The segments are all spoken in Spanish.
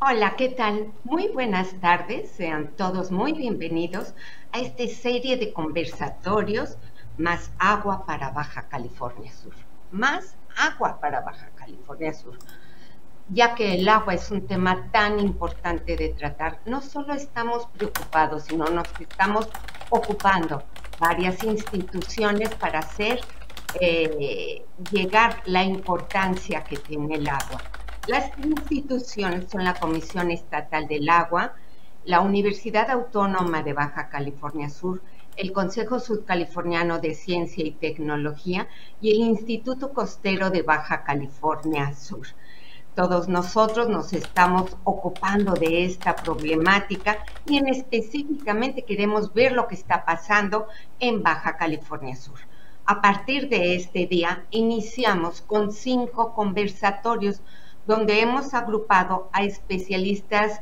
Hola, ¿qué tal? Muy buenas tardes, sean todos muy bienvenidos a esta serie de conversatorios Más agua para Baja California Sur. Más agua para Baja California Sur. Ya que el agua es un tema tan importante de tratar, no solo estamos preocupados, sino nos estamos ocupando varias instituciones para hacer llegar la importancia que tiene el agua. Las instituciones son la Comisión Estatal del Agua, la Universidad Autónoma de Baja California Sur, el Consejo Sudcaliforniano de Ciencia y Tecnología y el Instituto Costero de Baja California Sur. Todos nosotros nos estamos ocupando de esta problemática y específicamente queremos ver lo que está pasando en Baja California Sur. A partir de este día iniciamos con 5 conversatorios donde hemos agrupado a especialistas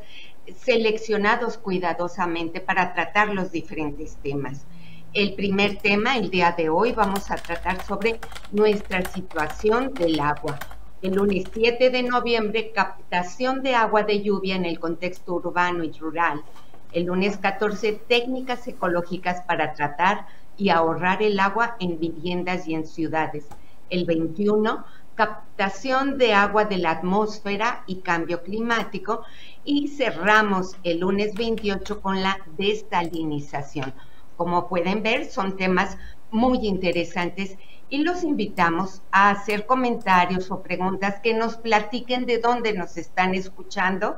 seleccionados cuidadosamente para tratar los diferentes temas. El primer tema, el día de hoy, vamos a tratar sobre nuestra situación del agua. El lunes 7 de noviembre, captación de agua de lluvia en el contexto urbano y rural. El lunes 14, técnicas ecológicas para tratar y ahorrar el agua en viviendas y en ciudades. El 21, captación de agua de la atmósfera y cambio climático. Y cerramos el lunes 28 con la desalinización. Como pueden ver, son temas muy interesantes y los invitamos a hacer comentarios o preguntas, que nos platiquen de dónde nos están escuchando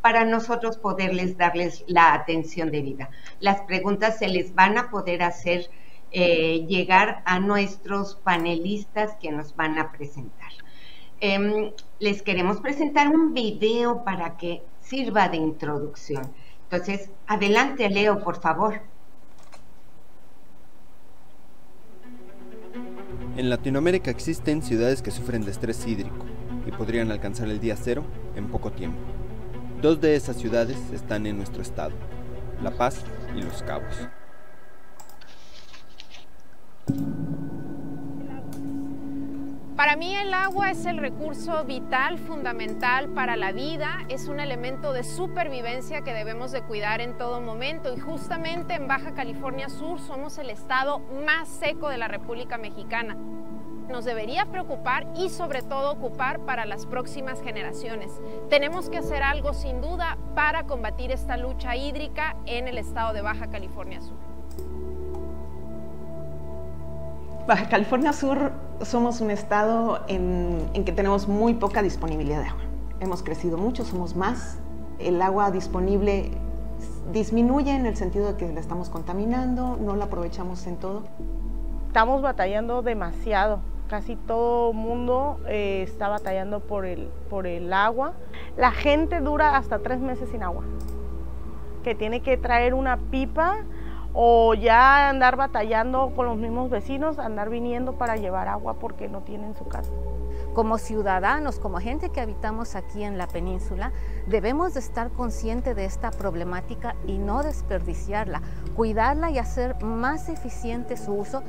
para nosotros poderles darles la atención debida. Las preguntas se les van a poder hacer llegar a nuestros panelistas que nos van a presentar. Les queremos presentar un video para que sirva de introducción. Entonces, adelante, Leo, por favor. En Latinoamérica existen ciudades que sufren de estrés hídrico y podrían alcanzar el día cero en poco tiempo. 2 de esas ciudades están en nuestro estado, La Paz y Los Cabos. Para mí el agua es el recurso vital, fundamental para la vida, es un elemento de supervivencia que debemos de cuidar en todo momento, y justamente en Baja California Sur somos el estado más seco de la República Mexicana. Nos debería preocupar y sobre todo ocupar para las próximas generaciones. Tenemos que hacer algo sin duda para combatir esta lucha hídrica en el estado de Baja California Sur. Baja California Sur somos un estado en que tenemos muy poca disponibilidad de agua. Hemos crecido mucho, somos más. El agua disponible disminuye en el sentido de que la estamos contaminando, no la aprovechamos en todo. Estamos batallando demasiado. Casi todo el mundo está batallando por el agua. La gente dura hasta 3 meses sin agua, que tiene que traer una pipa o ya andar batallando con los mismos vecinos, andar viniendo para llevar agua porque no tienen su casa. Como ciudadanos, como gente que habitamos aquí en la península, debemos de estar conscientes de esta problemática y no desperdiciarla, cuidarla y hacer más eficiente su uso.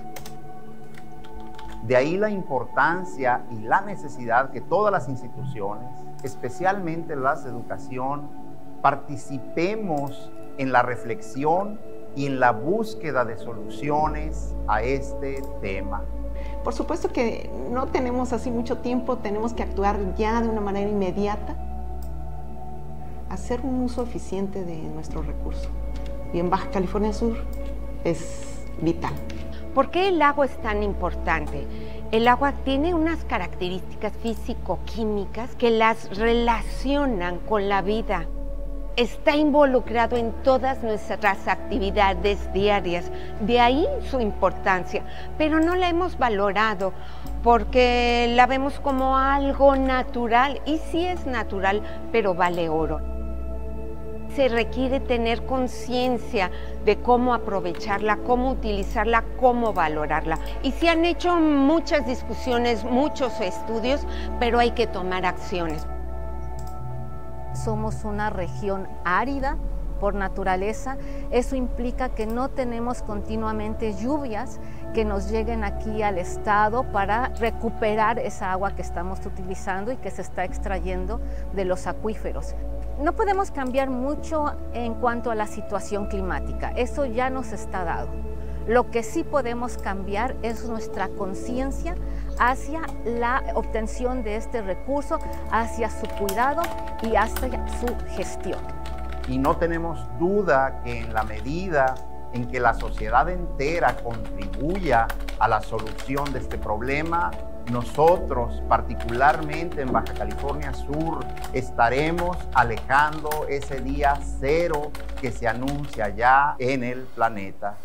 De ahí la importancia y la necesidad que todas las instituciones, especialmente las de educación, participemos en la reflexión y en la búsqueda de soluciones a este tema. Por supuesto que no tenemos así mucho tiempo, tenemos que actuar ya de una manera inmediata, hacer un uso eficiente de nuestro recurso. Y en Baja California Sur es vital. ¿Por qué el agua es tan importante? El agua tiene unas características físico-químicas que las relacionan con la vida. Está involucrado en todas nuestras actividades diarias, de ahí su importancia, pero no la hemos valorado porque la vemos como algo natural, y sí es natural, pero vale oro. Se requiere tener conciencia de cómo aprovecharla, cómo utilizarla, cómo valorarla. Y se han hecho muchas discusiones, muchos estudios, pero hay que tomar acciones. Somos una región árida por naturaleza. Eso implica que no tenemos continuamente lluvias que nos lleguen aquí al estado para recuperar esa agua que estamos utilizando y que se está extrayendo de los acuíferos. No podemos cambiar mucho en cuanto a la situación climática, eso ya nos está dado. Lo que sí podemos cambiar es nuestra conciencia hacia la obtención de este recurso, hacia su cuidado y hacia su gestión. Y no tenemos duda que en la medida en que la sociedad entera contribuya a la solución de este problema, nosotros, particularmente en Baja California Sur, estaremos alejando ese día cero que se anuncia ya en el planeta.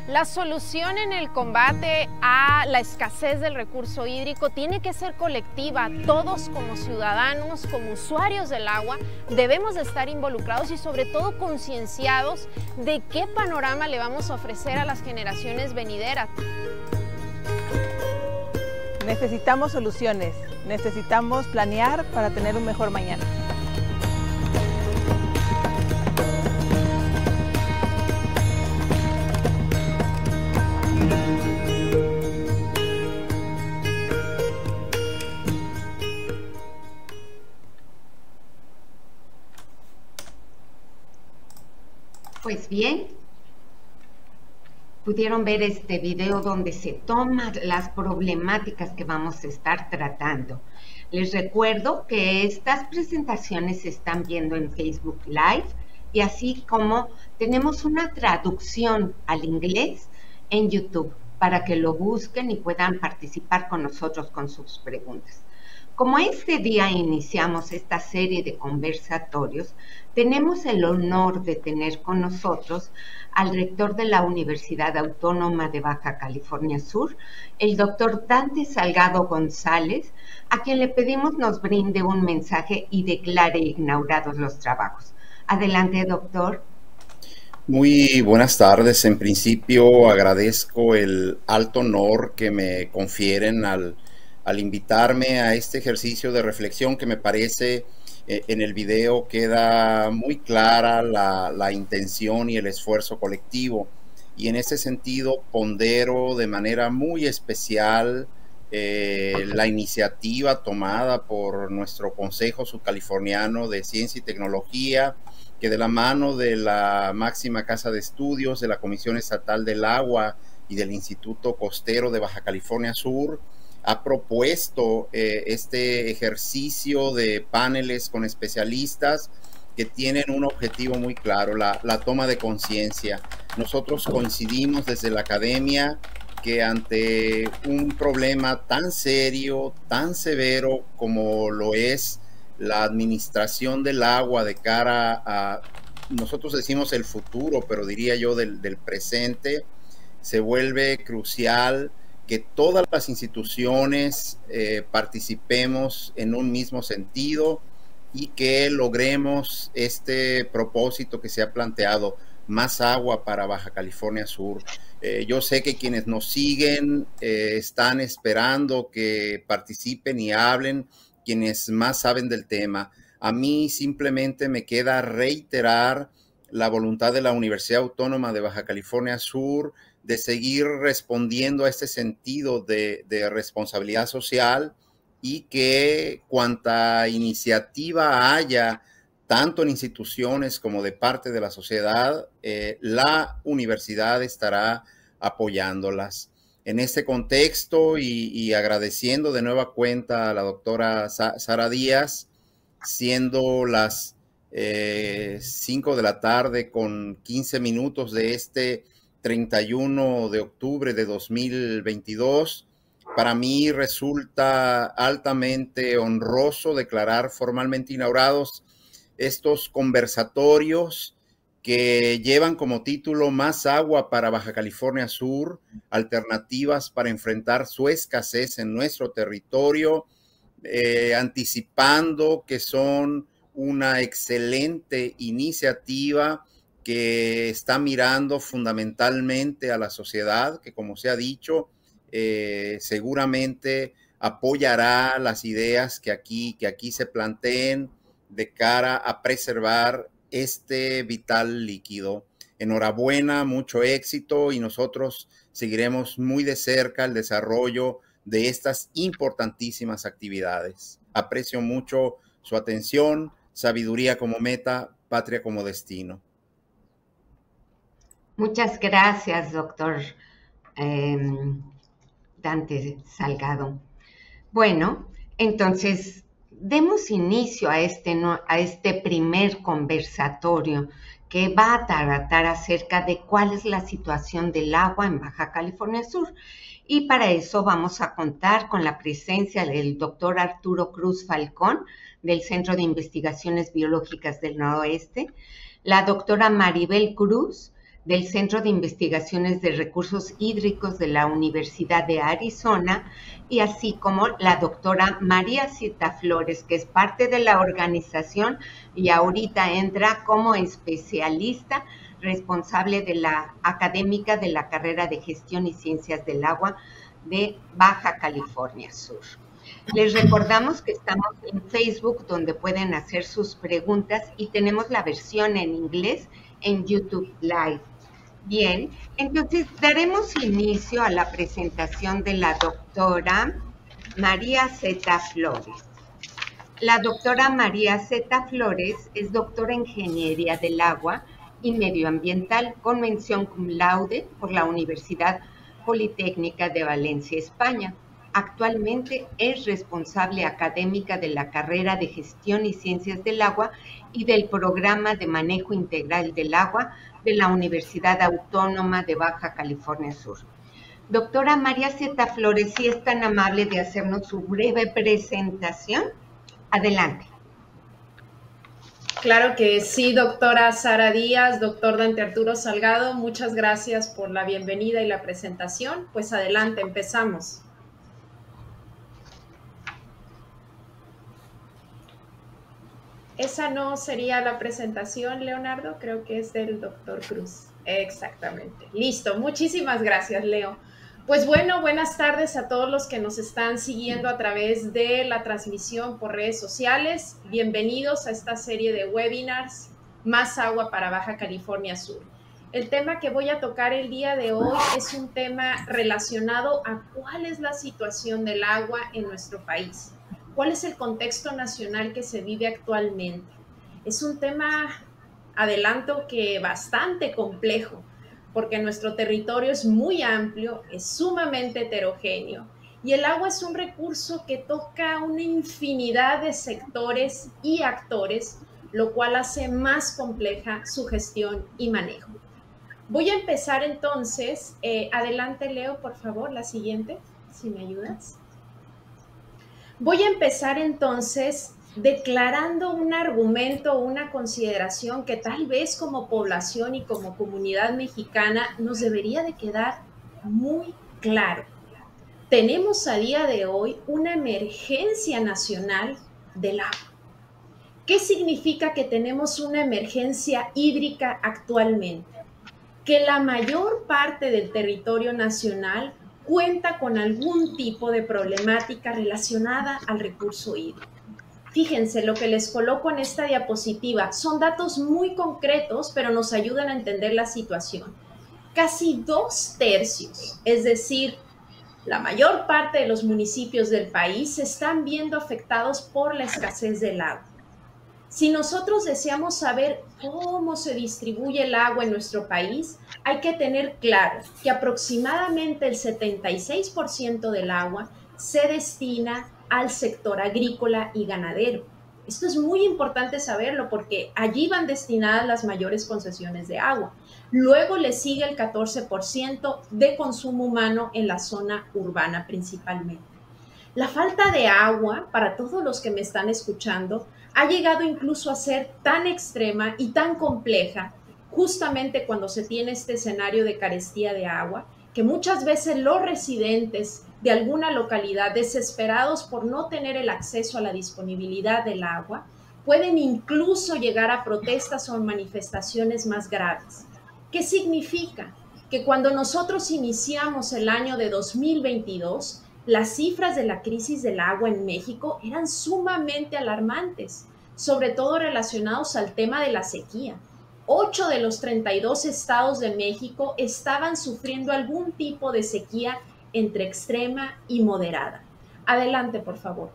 La solución en el combate a la escasez del recurso hídrico tiene que ser colectiva. Todos como ciudadanos, como usuarios del agua, debemos de estar involucrados y sobre todo concienciados de qué panorama le vamos a ofrecer a las generaciones venideras. Necesitamos soluciones, necesitamos planear para tener un mejor mañana. Pues bien, pudieron ver este video donde se toman las problemáticas que vamos a estar tratando. Les recuerdo que estas presentaciones se están viendo en Facebook Live y así como tenemos una traducción al inglés en YouTube para que lo busquen y puedan participar con nosotros con sus preguntas. Como este día iniciamos esta serie de conversatorios, tenemos el honor de tener con nosotros al rector de la Universidad Autónoma de Baja California Sur, el doctor Dante Salgado González, a quien le pedimos nos brinde un mensaje y declare inaugurados los trabajos. Adelante, doctor. Muy buenas tardes. En principio agradezco el alto honor que me confieren al invitarme a este ejercicio de reflexión que me parece en el video queda muy clara la intención y el esfuerzo colectivo. Y en ese sentido pondero de manera muy especial la iniciativa tomada por nuestro Consejo Subcaliforniano de Ciencia y Tecnología, que de la mano de la máxima casa de estudios, de la Comisión Estatal del Agua y del Instituto Costero de Baja California Sur, ha propuesto este ejercicio de paneles con especialistas que tienen un objetivo muy claro, la toma de conciencia. Nosotros coincidimos desde la academia que ante un problema tan serio, tan severo como lo es la administración del agua de cara a, nosotros decimos el futuro, pero diría yo del presente, se vuelve crucial que todas las instituciones participemos en un mismo sentido y que logremos este propósito que se ha planteado, más agua para Baja California Sur. Yo sé que quienes nos siguen están esperando que participen y hablen quienes más saben del tema. A mí simplemente me queda reiterar la voluntad de la Universidad Autónoma de Baja California Sur de seguir respondiendo a este sentido de responsabilidad social y que cuanta iniciativa haya, tanto en instituciones como de parte de la sociedad, la universidad estará apoyándolas. En este contexto y agradeciendo de nueva cuenta a la doctora Sara Díaz, siendo las 5 de la tarde con 15 minutos de este 31 de octubre de 2022, para mí resulta altamente honroso declarar formalmente inaugurados estos conversatorios que llevan como título Más agua para Baja California Sur, alternativas para enfrentar su escasez en nuestro territorio, anticipando que son una excelente iniciativa que está mirando fundamentalmente a la sociedad, que como se ha dicho, seguramente apoyará las ideas que aquí se planteen de cara a preservar este vital líquido. Enhorabuena, mucho éxito y nosotros seguiremos muy de cerca el desarrollo de estas importantísimas actividades. Aprecio mucho su atención, sabiduría como meta, patria como destino. Muchas gracias, doctor Dante Salgado. Bueno, entonces demos inicio a este primer conversatorio que va a tratar acerca de cuál es la situación del agua en Baja California Sur. Y para eso vamos a contar con la presencia del doctor Arturo Cruz Falcón, del Centro de Investigaciones Biológicas del Noroeste, la doctora Maribel Cruz, del Centro de Investigaciones de Recursos Hídricos de la Universidad de Arizona, y así como la doctora María Zeta Flores, que es parte de la organización y ahorita entra como especialista responsable de la académica de la carrera de Gestión y Ciencias del Agua de Baja California Sur. Les recordamos que estamos en Facebook, donde pueden hacer sus preguntas, y tenemos la versión en inglés en YouTube Live. Bien, entonces daremos inicio a la presentación de la doctora María Zeta Flores. La doctora María Zeta Flores es doctora en Ingeniería del Agua y Medioambiental con mención cum laude por la Universidad Politécnica de Valencia, España. Actualmente es responsable académica de la carrera de Gestión y Ciencias del Agua y del Programa de Manejo Integral del Agua de la Universidad Autónoma de Baja California Sur. Doctora María Zeta Flores, si es tan amable de hacernos su breve presentación. Adelante. Claro que sí, doctora Sara Díaz, doctor Dante Arturo Salgado, muchas gracias por la bienvenida y la presentación. Pues adelante, empezamos. Esa no sería la presentación, Leonardo, creo que es del doctor Cruz. Exactamente. Listo, muchísimas gracias, Leo. Pues bueno, buenas tardes a todos los que nos están siguiendo a través de la transmisión por redes sociales. Bienvenidos a esta serie de webinars, Más Agua para Baja California Sur. El tema que voy a tocar el día de hoy es un tema relacionado a cuál es la situación del agua en nuestro país. ¿Cuál es el contexto nacional que se vive actualmente? Es un tema, adelanto, que bastante complejo, porque nuestro territorio es muy amplio, es sumamente heterogéneo, y el agua es un recurso que toca una infinidad de sectores y actores, lo cual hace más compleja su gestión y manejo. Voy a empezar entonces, adelante Leo, por favor, la siguiente, si me ayudas. Voy a empezar entonces declarando un argumento, una consideración que tal vez como población y como comunidad mexicana nos debería de quedar muy claro. Tenemos a día de hoy una emergencia nacional del agua. ¿Qué significa que tenemos una emergencia hídrica actualmente? Que la mayor parte del territorio nacional cuenta con algún tipo de problemática relacionada al recurso hídrico. Fíjense, lo que les coloco en esta diapositiva son datos muy concretos, pero nos ayudan a entender la situación. Casi 2/3, es decir, la mayor parte de los municipios del país se están viendo afectados por la escasez del agua. Si nosotros deseamos saber cómo se distribuye el agua en nuestro país, hay que tener claro que aproximadamente el 76% del agua se destina al sector agrícola y ganadero. Esto es muy importante saberlo porque allí van destinadas las mayores concesiones de agua. Luego le sigue el 14% de consumo humano en la zona urbana principalmente. La falta de agua, para todos los que me están escuchando, ha llegado incluso a ser tan extrema y tan compleja, justamente cuando se tiene este escenario de carestía de agua, que muchas veces los residentes de alguna localidad, desesperados por no tener el acceso a la disponibilidad del agua, pueden incluso llegar a protestas o manifestaciones más graves. ¿Qué significa? Que cuando nosotros iniciamos el año de 2022, las cifras de la crisis del agua en México eran sumamente alarmantes, sobre todo relacionados al tema de la sequía. 8 de los 32 estados de México estaban sufriendo algún tipo de sequía entre extrema y moderada. Adelante, por favor.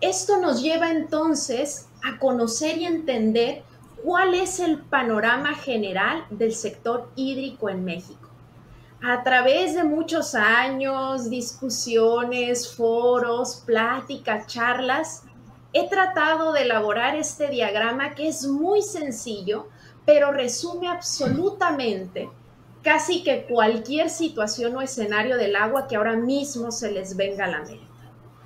Esto nos lleva entonces a conocer y entender cuál es el panorama general del sector hídrico en México. A través de muchos años, discusiones, foros, pláticas, charlas, he tratado de elaborar este diagrama que es muy sencillo, pero resume absolutamente casi que cualquier situación o escenario del agua que ahora mismo se les venga a la mente.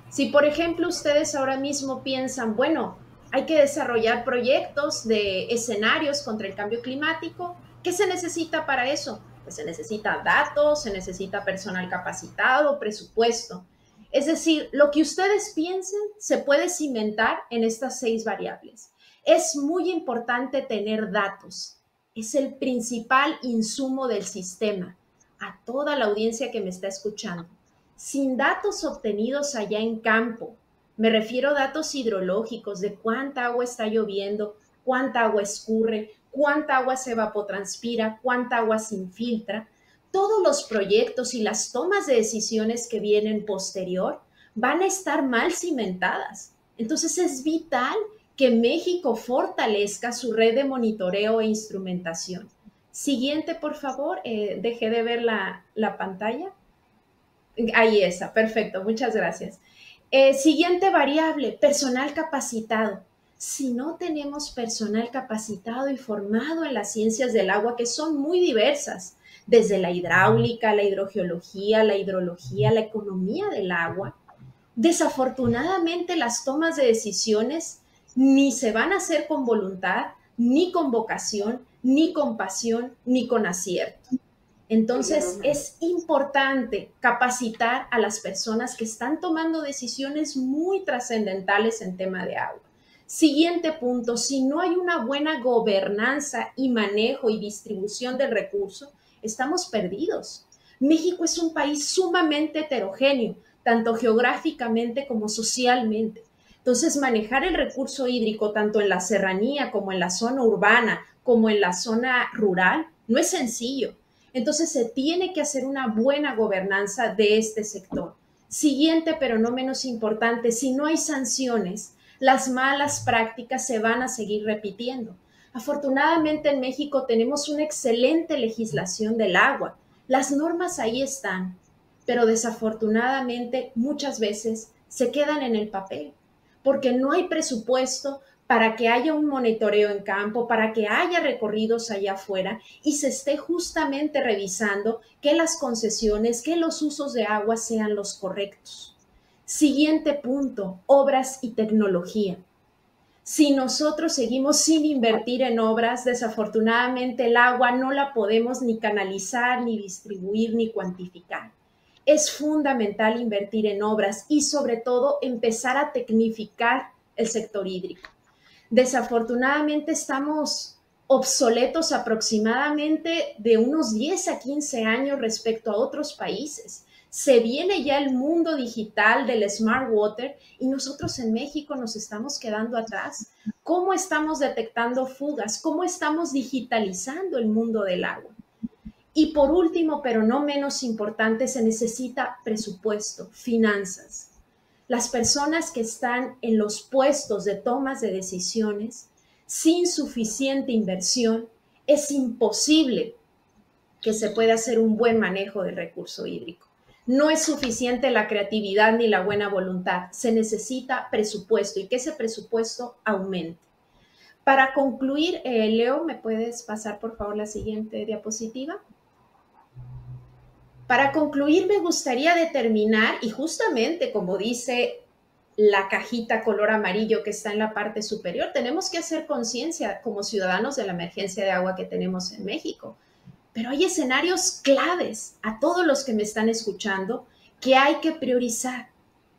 Si, por ejemplo, ustedes ahora mismo piensan, bueno, hay que desarrollar proyectos de escenarios contra el cambio climático, ¿qué se necesita para eso? Pues se necesita datos, se necesita personal capacitado, presupuesto. Es decir, lo que ustedes piensen se puede cimentar en estas 6 variables. Es muy importante tener datos. Es el principal insumo del sistema. A toda la audiencia que me está escuchando. Sin datos obtenidos allá en campo, me refiero a datos hidrológicos de cuánta agua está lloviendo, cuánta agua escurre, cuánta agua se evapotranspira, cuánta agua se infiltra. Todos los proyectos y las tomas de decisiones que vienen posterior van a estar mal cimentadas. Entonces es vital que México fortalezca su red de monitoreo e instrumentación. Siguiente, por favor. Dejé de ver la pantalla. Ahí está, perfecto, muchas gracias. Siguiente variable, personal capacitado. Si no tenemos personal capacitado y formado en las ciencias del agua, que son muy diversas, desde la hidráulica, la hidrogeología, la hidrología, la economía del agua, desafortunadamente las tomas de decisiones ni se van a hacer con voluntad, ni con vocación, ni con pasión, ni con acierto. Entonces, es importante capacitar a las personas que están tomando decisiones muy trascendentales en tema de agua. Siguiente punto, si no hay una buena gobernanza y manejo y distribución del recurso, estamos perdidos. México es un país sumamente heterogéneo, tanto geográficamente como socialmente. Entonces, manejar el recurso hídrico tanto en la serranía como en la zona urbana, como en la zona rural, no es sencillo. Entonces se tiene que hacer una buena gobernanza de este sector. Siguiente, pero no menos importante, si no hay sanciones, las malas prácticas se van a seguir repitiendo. Afortunadamente en México tenemos una excelente legislación del agua. Las normas ahí están, pero desafortunadamente muchas veces se quedan en el papel, porque no hay presupuesto para que haya un monitoreo en campo, para que haya recorridos allá afuera y se esté justamente revisando que las concesiones, que los usos de agua sean los correctos. Siguiente punto, obras y tecnología. Si nosotros seguimos sin invertir en obras, desafortunadamente el agua no la podemos ni canalizar, ni distribuir, ni cuantificar. Es fundamental invertir en obras y sobre todo empezar a tecnificar el sector hídrico. Desafortunadamente estamos obsoletos aproximadamente de unos 10 a 15 años respecto a otros países. Se viene ya el mundo digital del Smart Water y nosotros en México nos estamos quedando atrás. ¿Cómo estamos detectando fugas? ¿Cómo estamos digitalizando el mundo del agua? Y por último, pero no menos importante, se necesita presupuesto, finanzas. Las personas que están en los puestos de tomas de decisiones sin suficiente inversión, es imposible que se pueda hacer un buen manejo del recurso hídrico. No es suficiente la creatividad ni la buena voluntad, se necesita presupuesto y que ese presupuesto aumente. Para concluir, Leo, ¿me puedes pasar por favor la siguiente diapositiva? Para concluir, me gustaría determinar, y justamente como dice la cajita color amarillo que está en la parte superior, tenemos que hacer conciencia como ciudadanos de la emergencia de agua que tenemos en México. Pero hay escenarios claves a todos los que me están escuchando que hay que priorizar.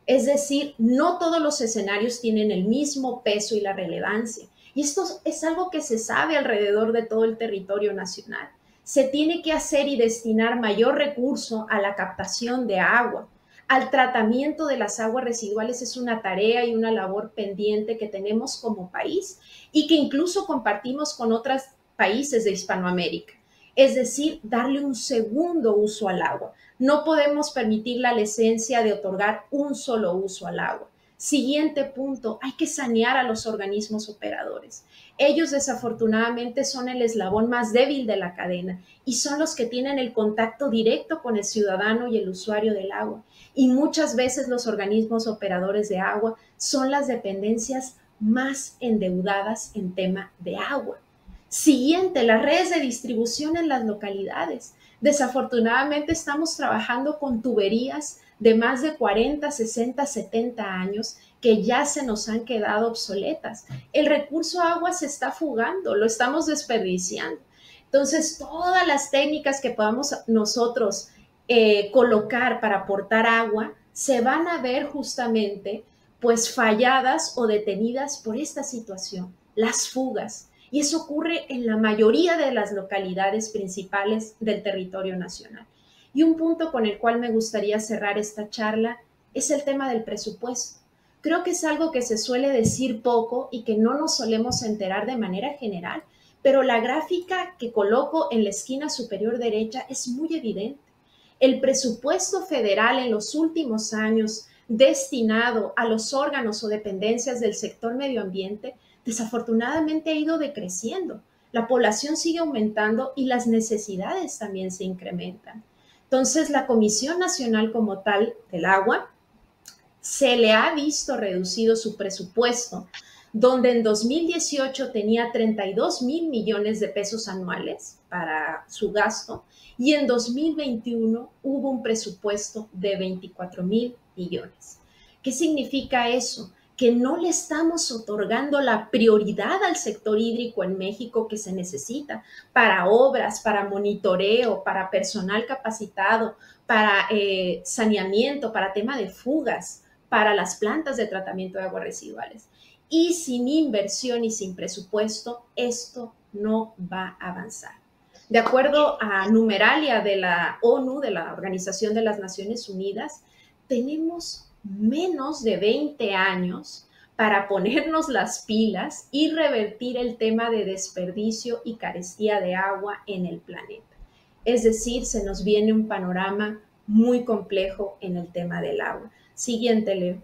Es decir, no todos los escenarios tienen el mismo peso y la relevancia. Y esto es algo que se sabe alrededor de todo el territorio nacional. Se tiene que hacer y destinar mayor recurso a la captación de agua, al tratamiento de las aguas residuales. Es una tarea y una labor pendiente que tenemos como país y que incluso compartimos con otros países de Hispanoamérica. Es decir, darle un segundo uso al agua. No podemos permitir la licencia de otorgar un solo uso al agua. Siguiente punto, hay que sanear a los organismos operadores. Ellos desafortunadamente son el eslabón más débil de la cadena y son los que tienen el contacto directo con el ciudadano y el usuario del agua. Y muchas veces los organismos operadores de agua son las dependencias más endeudadas en tema de agua. Siguiente, las redes de distribución en las localidades. Desafortunadamente estamos trabajando con tuberías de más de 40, 60, 70 años que ya se nos han quedado obsoletas. El recurso agua se está fugando, lo estamos desperdiciando. Entonces, todas las técnicas que podamos nosotros colocar para aportar agua se van a ver justamente pues falladas o detenidas por esta situación, las fugas. Y eso ocurre en la mayoría de las localidades principales del territorio nacional. Y un punto con el cual me gustaría cerrar esta charla es el tema del presupuesto. Creo que es algo que se suele decir poco y que no nos solemos enterar de manera general, pero la gráfica que coloco en la esquina superior derecha es muy evidente. El presupuesto federal en los últimos años destinado a los órganos o dependencias del sector medio ambiente desafortunadamente ha ido decreciendo. La población sigue aumentando y las necesidades también se incrementan. Entonces, la Comisión Nacional como tal del Agua se le ha visto reducido su presupuesto, donde en 2018 tenía 32,000 millones de pesos anuales para su gasto y en 2021 hubo un presupuesto de 24,000 millones. ¿Qué significa eso? Que no le estamos otorgando la prioridad al sector hídrico en México que se necesita para obras, para monitoreo, para personal capacitado, para saneamiento, para tema de fugas, para las plantas de tratamiento de aguas residuales. Y sin inversión y sin presupuesto, esto no va a avanzar. De acuerdo a Numeralia de la ONU, de la Organización de las Naciones Unidas, tenemos menos de 20 años para ponernos las pilas y revertir el tema de desperdicio y carestía de agua en el planeta. Es decir, se nos viene un panorama muy complejo en el tema del agua. Siguiente, Leo.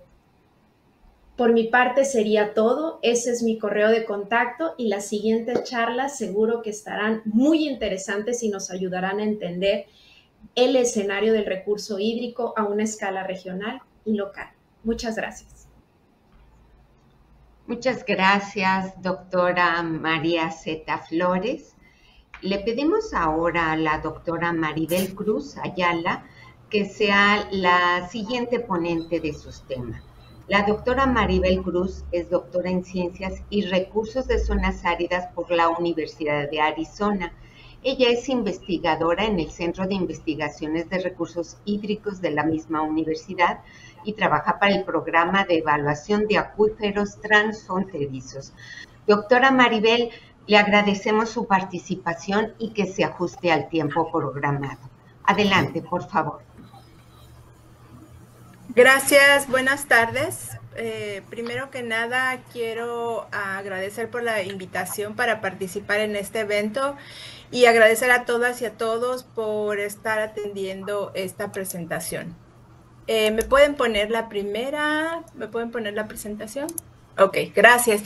Por mi parte sería todo. Ese es mi correo de contacto y las siguientes charlas seguro que estarán muy interesantes y nos ayudarán a entender el escenario del recurso hídrico a una escala regional y local. Muchas gracias. Muchas gracias, doctora María Zeta Flores. Le pedimos ahora a la doctora Maribel Cruz Ayala que sea la siguiente ponente de sus temas. La doctora Maribel Cruz es doctora en Ciencias y Recursos de Zonas Áridas por la Universidad de Arizona. Ella es investigadora en el Centro de Investigaciones de Recursos Hídricos de la misma universidad y trabaja para el Programa de Evaluación de Acuíferos Transfronterizos. Doctora Maribel, le agradecemos su participación y que se ajuste al tiempo programado. Adelante, por favor. Gracias, buenas tardes. Primero que nada, quiero agradecer por la invitación para participar en este evento y agradecer a todas y a todos por estar atendiendo esta presentación. ¿Me pueden poner la primera? ¿Me pueden poner la presentación? Ok, gracias.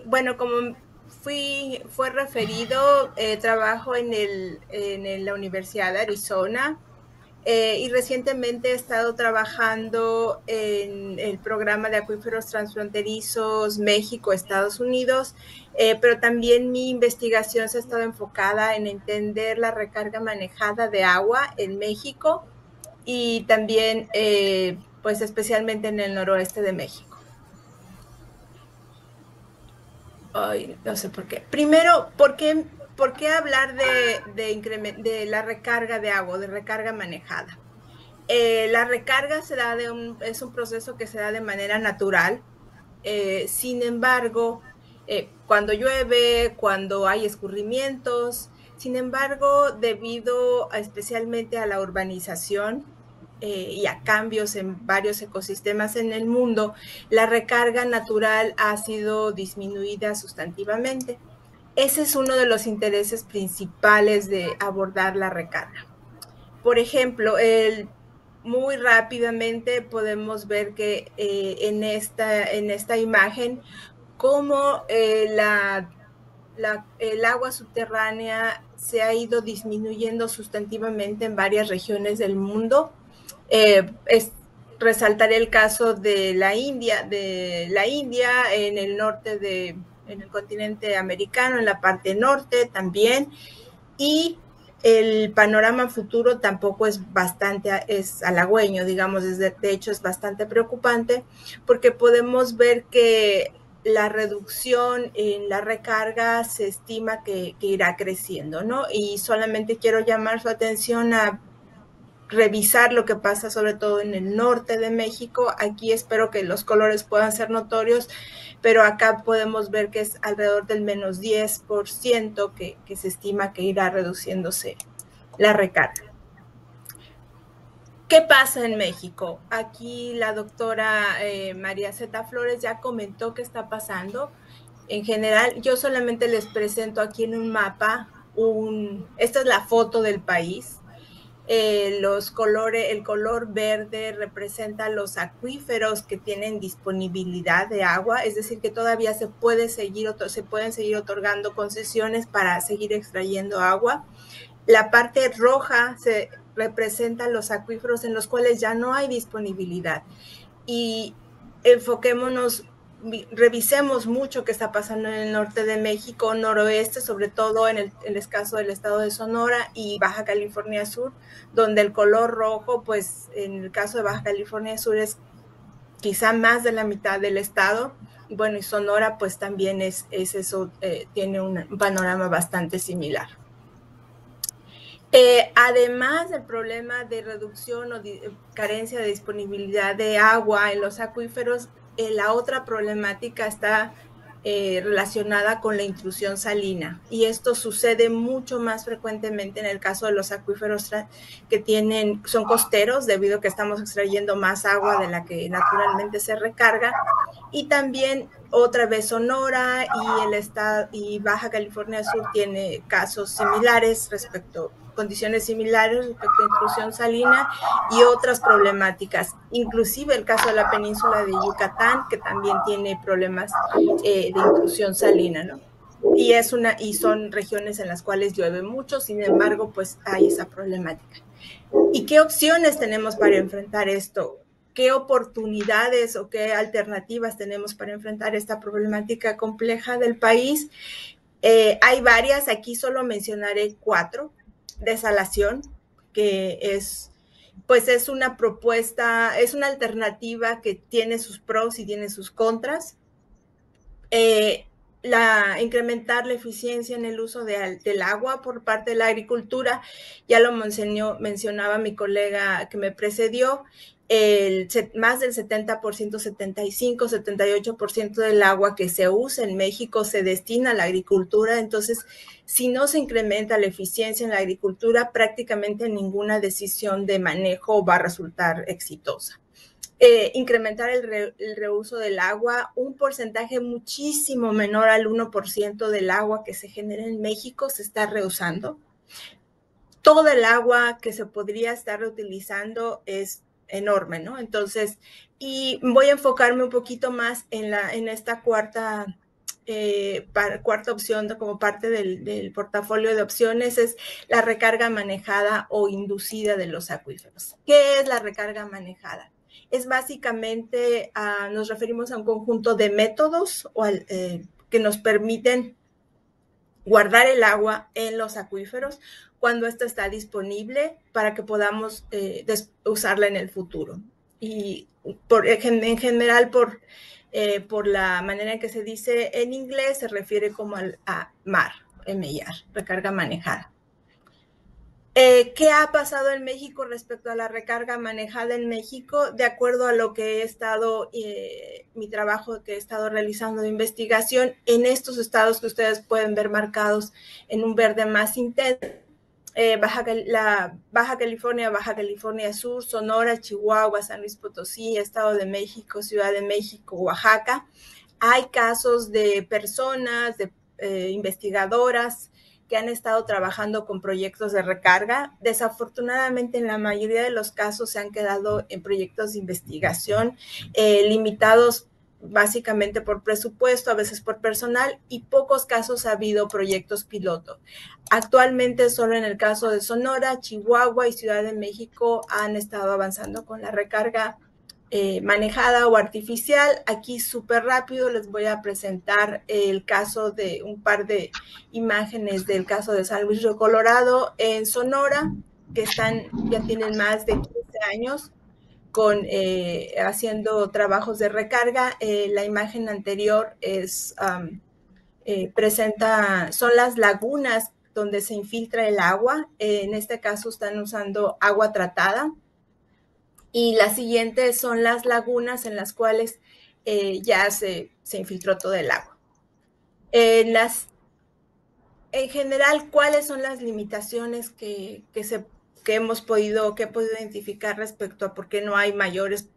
Bueno, como fue referido, trabajo en la Universidad de Arizona. Y recientemente he estado trabajando en el programa de acuíferos transfronterizos México-Estados Unidos, pero también mi investigación se ha estado enfocada en entender la recarga manejada de agua en México y también, pues especialmente en el noroeste de México. Ay, no sé por qué. Primero, ¿por qué hablar de la recarga de agua, de recarga manejada? La recarga es un proceso que se da de manera natural. Sin embargo, cuando llueve, cuando hay escurrimientos, sin embargo, debido especialmente a la urbanización y a cambios en varios ecosistemas en el mundo, la recarga natural ha sido disminuida sustantivamente. Ese es uno de los intereses principales de abordar la recarga. Por ejemplo, muy rápidamente podemos ver que en esta imagen cómo el agua subterránea se ha ido disminuyendo sustantivamente en varias regiones del mundo. Resaltaré el caso de la India en el norte en el continente americano, en la parte norte también, y el panorama futuro tampoco es halagüeño, digamos, de hecho es bastante preocupante, porque podemos ver que la reducción en la recarga se estima que irá creciendo, ¿no? Y solamente quiero llamar su atención a revisar lo que pasa sobre todo en el norte de México. Aquí espero que los colores puedan ser notorios, pero acá podemos ver que es alrededor del menos 10% que se estima que irá reduciéndose la recarga. ¿Qué pasa en México? Aquí la doctora María Zeta Flores ya comentó qué está pasando. En general, yo solamente les presento aquí en un mapa, esta es la foto del país. El color verde representa los acuíferos que tienen disponibilidad de agua, es decir, que todavía se pueden seguir otorgando concesiones para seguir extrayendo agua. La parte roja representa los acuíferos en los cuales ya no hay disponibilidad. Y revisemos mucho qué está pasando en el norte de México, noroeste, sobre todo en el caso del estado de Sonora y Baja California Sur, donde el color rojo, pues en el caso de Baja California Sur es quizá más de la mitad del estado. Y bueno, y Sonora pues también es eso, tiene un panorama bastante similar. Además del problema de reducción o carencia de disponibilidad de agua en los acuíferos, la otra problemática está relacionada con la intrusión salina, y esto sucede mucho más frecuentemente en el caso de los acuíferos que son costeros, debido a que estamos extrayendo más agua de la que naturalmente se recarga. Y también otra vez Sonora y Baja California Sur tiene casos similares condiciones similares respecto a intrusión salina y otras problemáticas, inclusive el caso de la península de Yucatán, que también tiene problemas de intrusión salina, ¿no? Y son regiones en las cuales llueve mucho, sin embargo, pues hay esa problemática. ¿Y qué opciones tenemos para enfrentar esto? ¿Qué oportunidades o qué alternativas tenemos para enfrentar esta problemática compleja del país? Hay varias, aquí solo mencionaré 4. Desalación, que es una propuesta, es una alternativa que tiene sus pros y tiene sus contras. Incrementar la eficiencia en el uso del agua por parte de la agricultura, ya lo mencionaba mi colega que me precedió. Más del 70%, 75%, 78% del agua que se usa en México se destina a la agricultura. Entonces, si no se incrementa la eficiencia en la agricultura, prácticamente ninguna decisión de manejo va a resultar exitosa. Incrementar el reuso del agua, un porcentaje muchísimo menor al 1% del agua que se genera en México se está reusando. Todo el agua que se podría estar reutilizando es enorme, ¿no? Entonces, y voy a enfocarme un poquito más en esta cuarta opción como parte del portafolio de opciones, es la recarga manejada o inducida de los acuíferos. ¿Qué es la recarga manejada? Es básicamente, nos referimos a un conjunto de métodos que nos permiten guardar el agua en los acuíferos cuando ésta está disponible para que podamos usarla en el futuro. Y en general, por la manera en que se dice en inglés, se refiere como a MAR, M-I-R, recarga manejada. ¿Qué ha pasado en México respecto a la recarga manejada en México? De acuerdo a lo que he estado, mi trabajo que he estado realizando de investigación, en estos estados que ustedes pueden ver marcados en un verde más intenso, Baja California, Baja California Sur, Sonora, Chihuahua, San Luis Potosí, Estado de México, Ciudad de México, Oaxaca, hay casos de personas, de investigadoras, que han estado trabajando con proyectos de recarga. Desafortunadamente, en la mayoría de los casos se han quedado en proyectos de investigación limitados básicamente por presupuesto, a veces por personal, y pocos casos ha habido proyectos piloto. Actualmente, solo en el caso de Sonora, Chihuahua y Ciudad de México han estado avanzando con la recarga manejada o artificial. Aquí súper rápido les voy a presentar el caso de un par de imágenes del caso de San Luis Río Colorado en Sonora, que ya tienen más de 15 años haciendo trabajos de recarga. La imagen anterior son las lagunas donde se infiltra el agua. En este caso están usando agua tratada. Y la siguiente son las lagunas en las cuales ya se infiltró todo el agua. En general, ¿cuáles son las limitaciones que he podido identificar respecto a por qué no hay mayores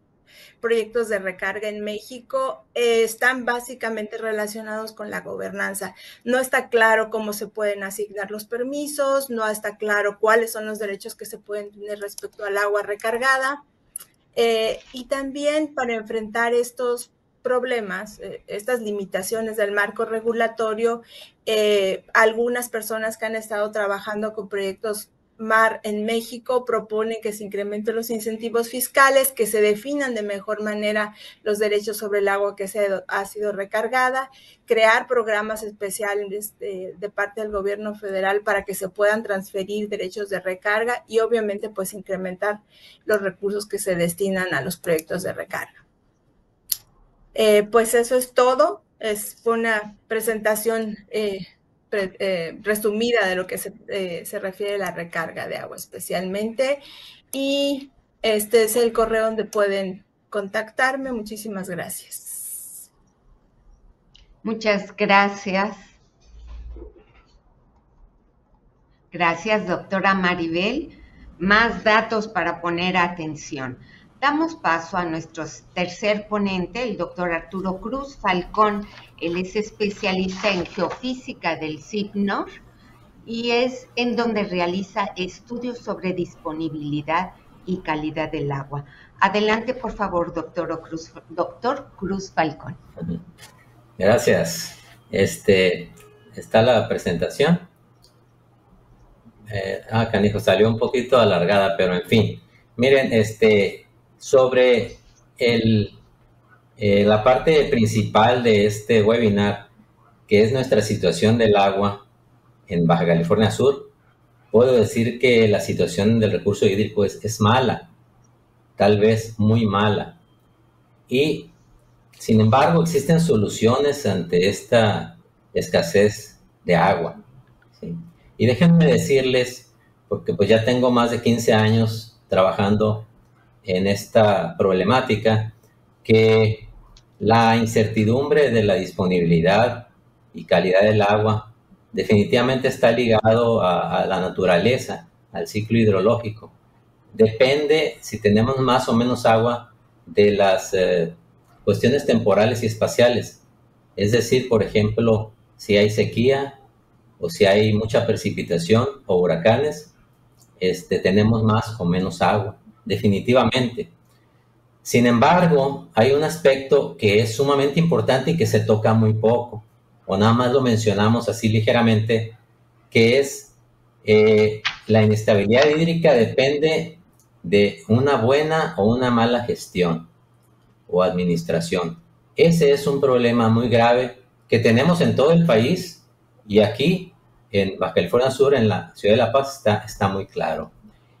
proyectos de recarga en México? Están básicamente relacionados con la gobernanza. No está claro cómo se pueden asignar los permisos, no está claro cuáles son los derechos que se pueden tener respecto al agua recargada. Y también para enfrentar estos problemas, estas limitaciones del marco regulatorio, algunas personas que han estado trabajando con proyectos MAR en México proponen que se incrementen los incentivos fiscales, que se definan de mejor manera los derechos sobre el agua que ha sido recargada, crear programas especiales de parte del gobierno federal para que se puedan transferir derechos de recarga y obviamente pues incrementar los recursos que se destinan a los proyectos de recarga. Pues eso es todo. Fue una presentación resumida de lo que se refiere a la recarga de agua especialmente, y este es el correo donde pueden contactarme. Muchísimas gracias. Muchas gracias. Gracias, doctora Maribel. Más datos para poner atención. Damos paso a nuestro tercer ponente, el doctor Arturo Cruz Falcón. Él es especialista en geofísica del CIPNOR y es en donde realiza estudios sobre disponibilidad y calidad del agua. Adelante, por favor, doctor Cruz Falcón. Gracias. ¿Está la presentación? Canijo, salió un poquito alargada, pero en fin. Miren, sobre la parte principal de este webinar, que es nuestra situación del agua en Baja California Sur, puedo decir que la situación del recurso hídrico es mala, tal vez muy mala. Y, sin embargo, existen soluciones ante esta escasez de agua, ¿sí? Y déjenme decirles, porque pues ya tengo más de 15 años trabajando en esta problemática, que la incertidumbre de la disponibilidad y calidad del agua definitivamente está ligado a la naturaleza, al ciclo hidrológico. Depende si tenemos más o menos agua de las cuestiones temporales y espaciales. Es decir, por ejemplo, si hay sequía o si hay mucha precipitación o huracanes, tenemos más o menos agua, definitivamente. Sin embargo, hay un aspecto que es sumamente importante y que se toca muy poco, o nada más lo mencionamos así ligeramente, que es la inestabilidad hídrica depende de una buena o una mala gestión o administración. Ese es un problema muy grave que tenemos en todo el país, y aquí en Baja California Sur, en la ciudad de La Paz, está muy claro.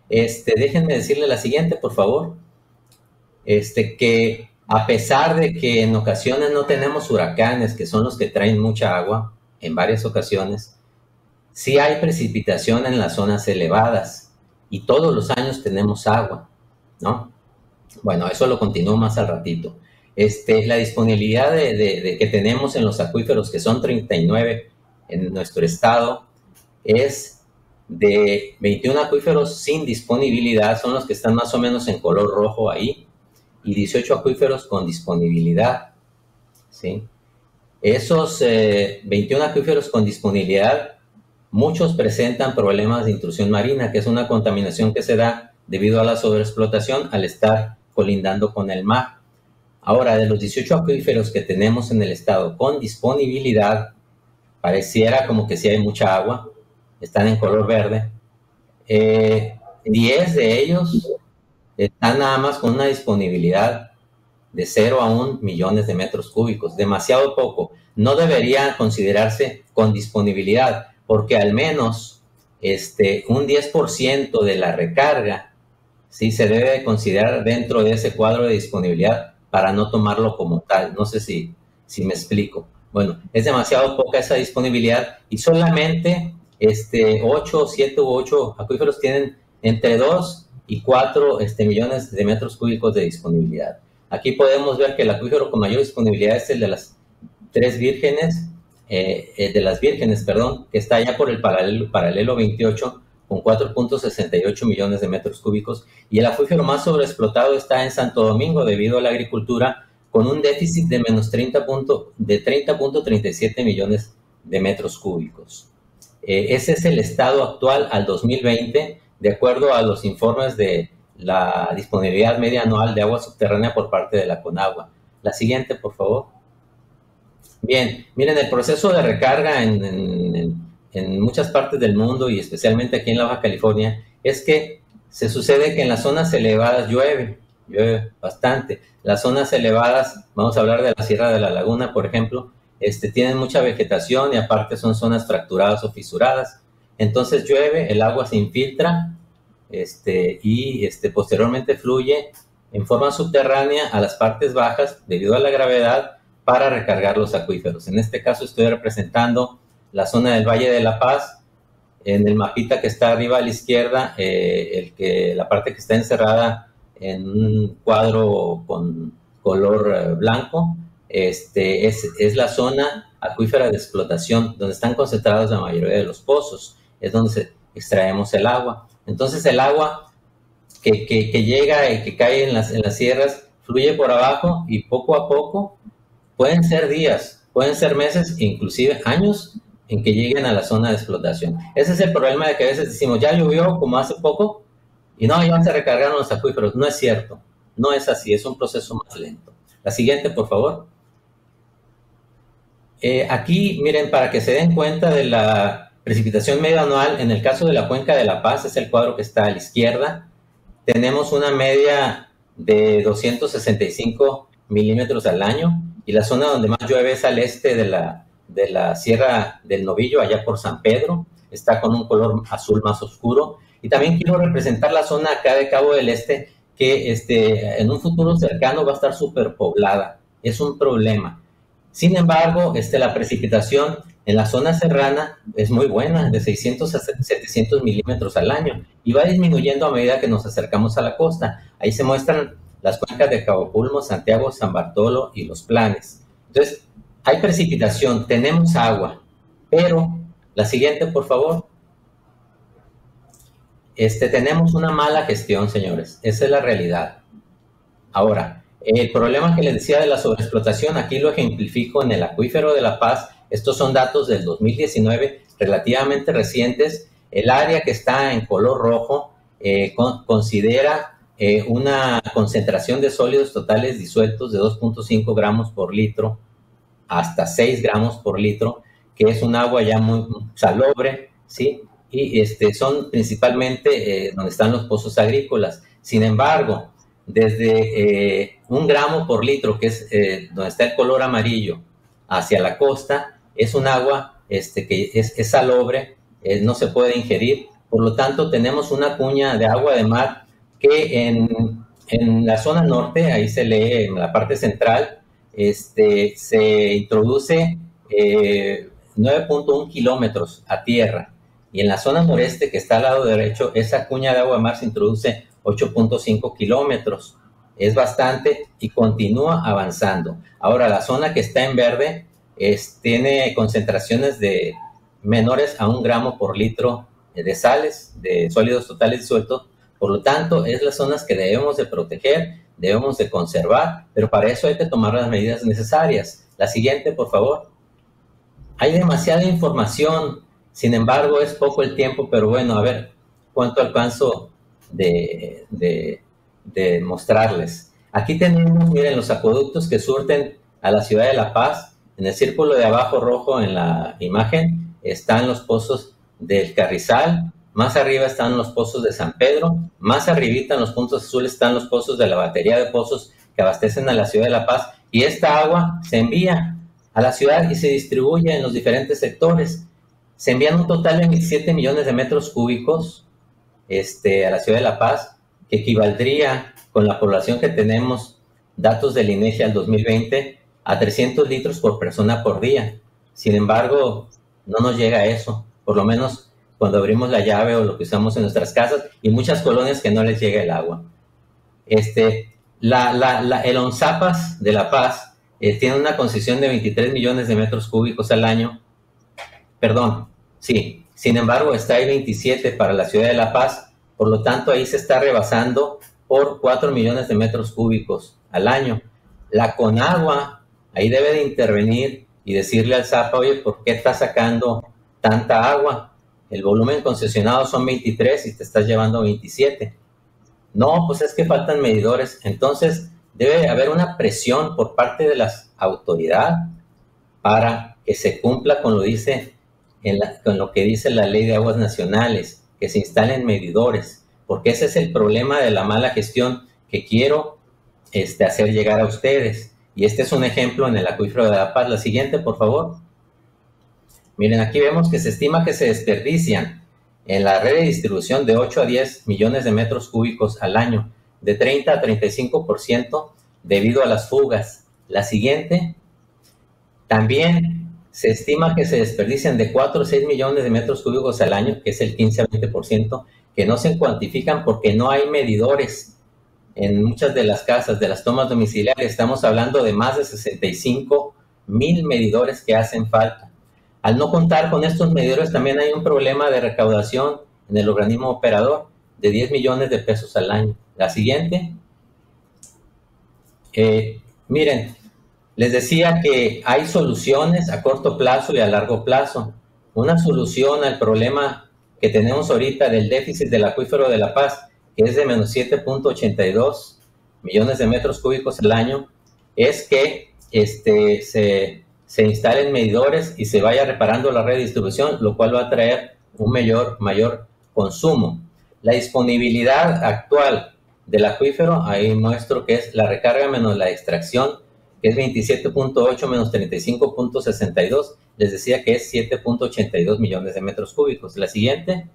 Déjenme decirle la siguiente, por favor. Que a pesar de que en ocasiones no tenemos huracanes, que son los que traen mucha agua, en varias ocasiones, sí hay precipitación en las zonas elevadas y todos los años tenemos agua, ¿no? Bueno, eso lo continúo más al ratito. La disponibilidad que tenemos en los acuíferos, que son 39 en nuestro estado, es de 21 acuíferos sin disponibilidad, son los que están más o menos en color rojo ahí, y 18 acuíferos con disponibilidad, ¿sí? Esos 21 acuíferos con disponibilidad muchos presentan problemas de intrusión marina, que es una contaminación que se da debido a la sobreexplotación al estar colindando con el mar. Ahora, de los 18 acuíferos que tenemos en el estado con disponibilidad, pareciera como que sí hay mucha agua, están en color verde. 10 de ellos están nada más con una disponibilidad de 0 a 1 millones de metros cúbicos, demasiado poco. No debería considerarse con disponibilidad, porque al menos un 10% de la recarga sí se debe considerar dentro de ese cuadro de disponibilidad para no tomarlo como tal. No sé si me explico. Bueno, es demasiado poca esa disponibilidad y solamente 7 u 8 acuíferos tienen entre 2 y 4 millones de metros cúbicos de disponibilidad. Aquí podemos ver que el acuífero con mayor disponibilidad es el de las vírgenes, que está allá por el paralelo 28 con 4.68 millones de metros cúbicos, y el acuífero más sobreexplotado está en Santo Domingo debido a la agricultura, con un déficit de menos 30.37 millones de metros cúbicos. Ese es el estado actual al 2020, de acuerdo a los informes de la disponibilidad media anual de agua subterránea por parte de la Conagua. La siguiente, por favor. Bien, miren, el proceso de recarga en muchas partes del mundo y especialmente aquí en la Baja California es que se sucede que en las zonas elevadas llueve bastante. Las zonas elevadas, vamos a hablar de la Sierra de la Laguna, por ejemplo, tienen mucha vegetación y aparte son zonas fracturadas o fisuradas. Entonces llueve, el agua se infiltra y posteriormente fluye en forma subterránea a las partes bajas debido a la gravedad para recargar los acuíferos. En este caso estoy representando la zona del Valle de la Paz. En el mapita que está arriba a la izquierda, la parte que está encerrada en un cuadro con color blanco, es la zona acuífera de explotación, donde están concentrados la mayoría de los pozos, es donde extraemos el agua. Entonces el agua que llega y que cae en las sierras fluye por abajo y poco a poco, pueden ser días, pueden ser meses, inclusive años, en que lleguen a la zona de explotación. Ese es el problema de que a veces decimos, ya llovió como hace poco, y no, ya se recargaron los acuíferos. No es cierto, no es así, es un proceso más lento. La siguiente, por favor. Aquí, miren, para que se den cuenta de la precipitación media anual, en el caso de la Cuenca de La Paz, es el cuadro que está a la izquierda, tenemos una media de 265 milímetros al año, y la zona donde más llueve es al este de la Sierra del Novillo, allá por San Pedro, está con un color azul más oscuro. Y también quiero representar la zona acá de Cabo del Este, que en un futuro cercano va a estar superpoblada. Es un problema. Sin embargo, la precipitación en la zona serrana es muy buena, de 600 a 700 milímetros al año, y va disminuyendo a medida que nos acercamos a la costa. Ahí se muestran las cuencas de Cabo Pulmo, Santiago, San Bartolo y Los Planes. Entonces, hay precipitación, tenemos agua, pero la siguiente, por favor. Tenemos una mala gestión, señores. Esa es la realidad. Ahora, el problema que les decía de la sobreexplotación, aquí lo ejemplifico en el acuífero de La Paz. Estos son datos del 2019, relativamente recientes. El área que está en color rojo considera una concentración de sólidos totales disueltos de 2.5 gramos por litro hasta 6 gramos por litro, que es un agua ya muy salobre, ¿sí? Y son principalmente donde están los pozos agrícolas. Sin embargo, desde 1 gramo por litro, que es donde está el color amarillo, hacia la costa, es un agua que es salobre, no se puede ingerir. Por lo tanto, tenemos una cuña de agua de mar que en la zona norte, ahí se lee en la parte central, se introduce 9.1 kilómetros a tierra. Y en la zona noreste, que está al lado derecho, esa cuña de agua de mar se introduce 8.5 kilómetros. Es bastante y continúa avanzando. Ahora, la zona que está en verde tiene concentraciones de menores a 1 gramo por litro de sales, de sólidos totales disueltos. Por lo tanto, es las zonas que debemos de proteger, debemos de conservar, pero para eso hay que tomar las medidas necesarias. La siguiente, por favor. Hay demasiada información Sin embargo, es poco el tiempo, pero bueno, a ver cuánto alcanzo de mostrarles. Aquí tenemos, miren, los acueductos que surten a la ciudad de La Paz. En el círculo de abajo rojo en la imagen están los pozos del Carrizal, más arriba están los pozos de San Pedro, más arribita en los puntos azules están los pozos de la batería de pozos que abastecen a la ciudad de La Paz, y esta agua se envía a la ciudad y se distribuye en los diferentes sectores. Se envían un total de 27 millones de metros cúbicos a la ciudad de La Paz, que equivaldría, con la población que tenemos, datos del INEGI al 2020, a 300 litros por persona por día. Sin embargo, no nos llega a eso, por lo menos cuando abrimos la llave o lo que usamos en nuestras casas, y muchas colonias que no les llega el agua. El ONZAPAS de La Paz tiene una concesión de 23 millones de metros cúbicos al año. Perdón, sí. Sin embargo, está ahí 27 para la ciudad de La Paz. Por lo tanto, ahí se está rebasando por 4 millones de metros cúbicos al año. La Conagua ahí debe de intervenir y decirle al ZAPA, oye, ¿por qué está sacando tanta agua? El volumen concesionado son 23 y te estás llevando 27. No, pues es que faltan medidores. Entonces, debe haber una presión por parte de las autoridades para que se cumpla con lo que dice la Ley de Aguas Nacionales, que se instalen medidores, porque ese es el problema de la mala gestión que quiero hacer llegar a ustedes. Y este es un ejemplo en el acuífero de La Paz. La siguiente, por favor. Miren, aquí vemos que se estima que se desperdician en la red de distribución de 8 a 10 millones de metros cúbicos al año, de 30 a 35% debido a las fugas. La siguiente, también se estima que se desperdician de 4 a 6 millones de metros cúbicos al año, que es el 15 a 20%, que no se cuantifican porque no hay medidores en muchas de las casas, de las tomas domiciliarias. Estamos hablando de más de 65,000 medidores que hacen falta. Al no contar con estos medidores, también hay un problema de recaudación en el organismo operador de 10 millones de pesos al año. La siguiente. Miren, les decía que hay soluciones a corto plazo y a largo plazo. Una solución al problema que tenemos ahorita del déficit del acuífero de La Paz, que es de menos 7.82 millones de metros cúbicos al año, es que se instalen medidores y se vaya reparando la red de distribución, lo cual va a traer un mayor consumo. La disponibilidad actual del acuífero, ahí muestro que es la recarga menos la extracción, que es 27.8 menos 35.62, les decía que es 7.82 millones de metros cúbicos. La siguiente,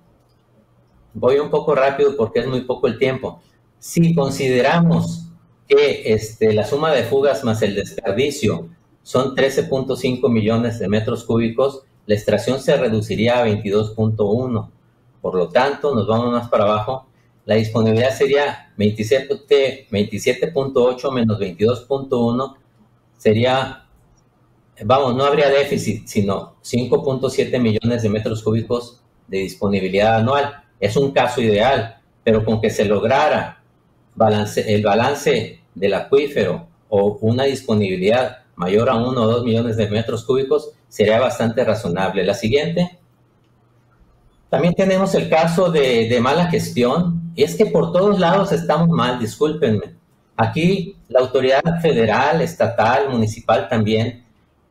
voy un poco rápido porque es muy poco el tiempo. Si consideramos que la suma de fugas más el desperdicio son 13.5 millones de metros cúbicos, la extracción se reduciría a 22.1. Por lo tanto, nos vamos más para abajo. La disponibilidad sería 27.8 menos 22.1. Sería, no habría déficit, sino 5.7 millones de metros cúbicos de disponibilidad anual. Es un caso ideal, pero con que se lograra el balance del acuífero o una disponibilidad mayor a 1 o 2 millones de metros cúbicos, sería bastante razonable. La siguiente. También tenemos el caso de mala gestión, y es que por todos lados estamos mal, discúlpenme. Aquí la autoridad federal, estatal, municipal también,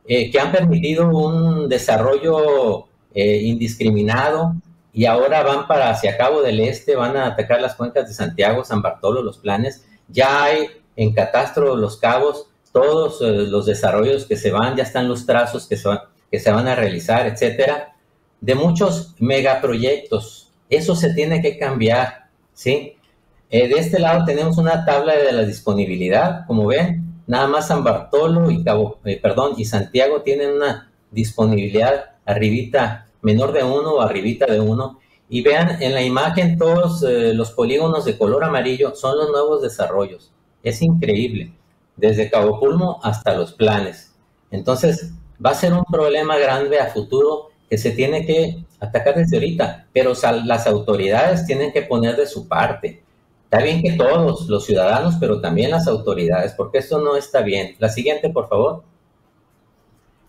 que han permitido un desarrollo indiscriminado, y ahora van para hacia Cabo del Este, van a atacar las cuencas de Santiago, San Bartolo, los planes. Ya hay en Catastro Los Cabos todos los desarrollos que se van, ya están los trazos que se van a realizar, etcétera, de muchos megaproyectos. Eso se tiene que cambiar, ¿sí? De este lado tenemos una tabla de la disponibilidad. Como ven, nada más San Bartolo y Santiago tienen una disponibilidad arribita, menor de 1 o arribita de 1. Y vean en la imagen todos los polígonos de color amarillo son los nuevos desarrollos. Es increíble. Desde Cabo Pulmo hasta los planes. Entonces, va a ser un problema grande a futuro que se tiene que atacar desde ahorita, pero las autoridades tienen que poner de su parte. Está bien que todos, los ciudadanos, pero también las autoridades, porque esto no está bien. La siguiente, por favor.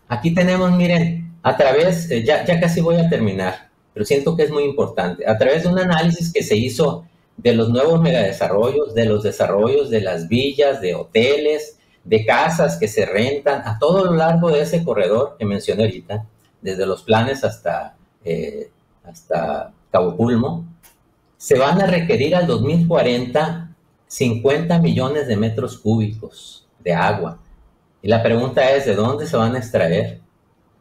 Aquí tenemos, miren, a través, ya casi voy a terminar, pero siento que es muy importante, a través de un análisis que se hizo de los nuevos megadesarrollos, de los desarrollos de las villas, de hoteles, de casas que se rentan, a todo lo largo de ese corredor que mencioné ahorita, desde Los Planes hasta Cabo Pulmo, se van a requerir al 2040 50 millones de metros cúbicos de agua. Y la pregunta es, ¿de dónde se van a extraer?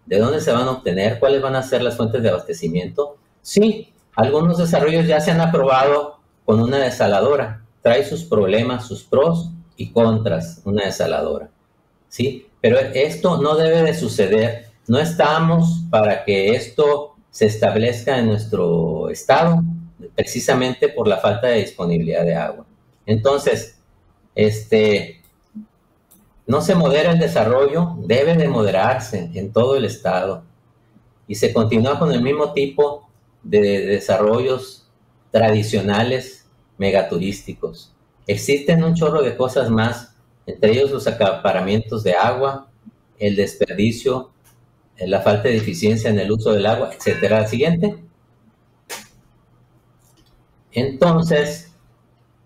¿De dónde se van a obtener? ¿Cuáles van a ser las fuentes de abastecimiento? Sí, algunos desarrollos ya se han aprobado con una desaladora. Trae sus problemas, sus pros y contras, una desaladora. ¿Sí? Pero esto no debe de suceder. No estamos para que esto se establezca en nuestro estado, precisamente por la falta de disponibilidad de agua. Entonces, no se modera el desarrollo, debe de moderarse en todo el estado y se continúa con el mismo tipo de desarrollos tradicionales megaturísticos. Existen un chorro de cosas más, entre ellos los acaparamientos de agua, el desperdicio, la falta de eficiencia en el uso del agua, etcétera. Siguiente. Entonces,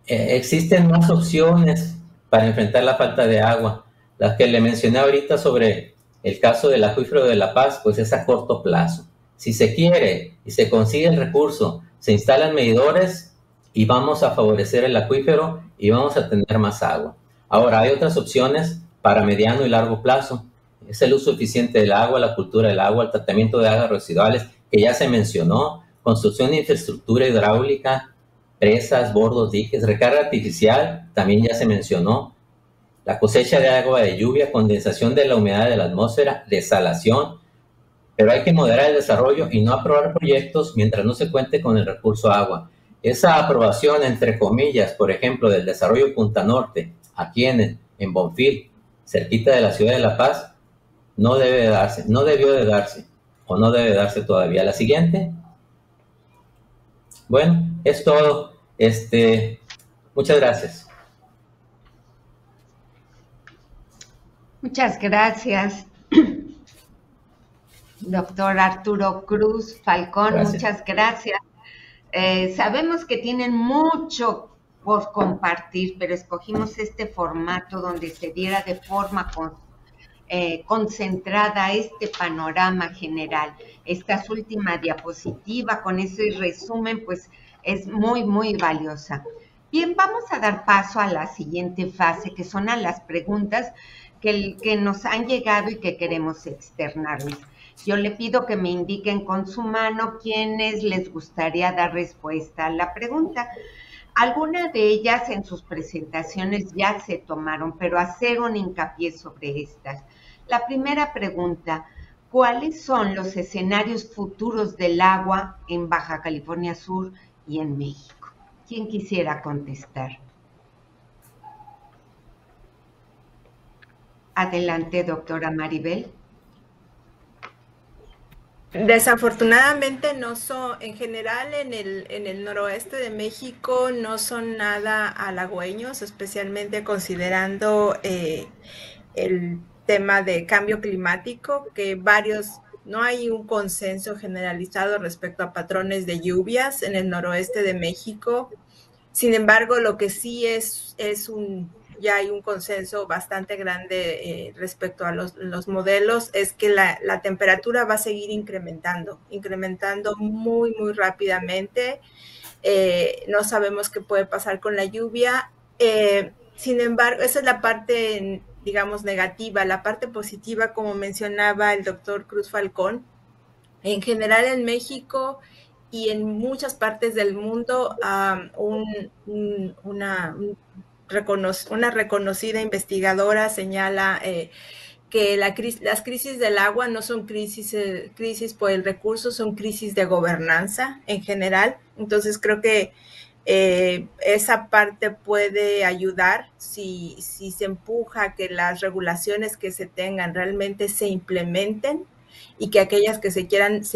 existen más opciones para enfrentar la falta de agua. Las que le mencioné ahorita sobre el caso del acuífero de La Paz, pues es a corto plazo. Si se quiere y se consigue el recurso, se instalan medidores y vamos a favorecer el acuífero y vamos a tener más agua. Ahora, hay otras opciones para mediano y largo plazo. Es el uso eficiente del agua, la cultura del agua, el tratamiento de aguas residuales, que ya se mencionó, construcción de infraestructura hidráulica, presas, bordos, diques, recarga artificial, también ya se mencionó, la cosecha de agua de lluvia, condensación de la humedad de la atmósfera, desalación, pero hay que moderar el desarrollo y no aprobar proyectos mientras no se cuente con el recurso agua. Esa aprobación, entre comillas, por ejemplo, del desarrollo Punta Norte, aquí en Bonfil, cerquita de la ciudad de La Paz, no debe de darse, no debió de darse, o no debe darse todavía. La siguiente. Bueno, es todo. Muchas gracias. Muchas gracias, doctor Arturo Cruz Falcón. Gracias. Muchas gracias. Sabemos que tienen mucho por compartir, pero escogimos este formato donde se diera de forma concentrada este panorama general. Esta última diapositiva con ese resumen, pues es muy, muy valiosa. Bien, vamos a dar paso a la siguiente fase, que son a las preguntas que nos han llegado y que queremos externarles. Yo le pido que me indiquen con su mano quiénes les gustaría dar respuesta a la pregunta. Algunas de ellas en sus presentaciones ya se tomaron, pero hacer un hincapié sobre estas. La primera pregunta, ¿cuáles son los escenarios futuros del agua en Baja California Sur y en México? ¿Quién quisiera contestar? Adelante, doctora Maribel. Desafortunadamente no son, en general en el noroeste de México no son nada halagüeños, especialmente considerando el tema de cambio climático, que no hay un consenso generalizado respecto a patrones de lluvias en el noroeste de México. Sin embargo, lo que sí ya hay un consenso bastante grande respecto a los modelos, es que la temperatura va a seguir incrementando muy, muy rápidamente. No sabemos qué puede pasar con la lluvia. Sin embargo, esa es la parte, digamos, negativa. La parte positiva, como mencionaba el doctor Cruz Falcón, en general en México y en muchas partes del mundo, una reconocida investigadora señala que las crisis del agua no son crisis por el recurso, son crisis de gobernanza en general. Entonces creo que esa parte puede ayudar si se empuja a que las regulaciones que se tengan realmente se implementen y que aquellas que se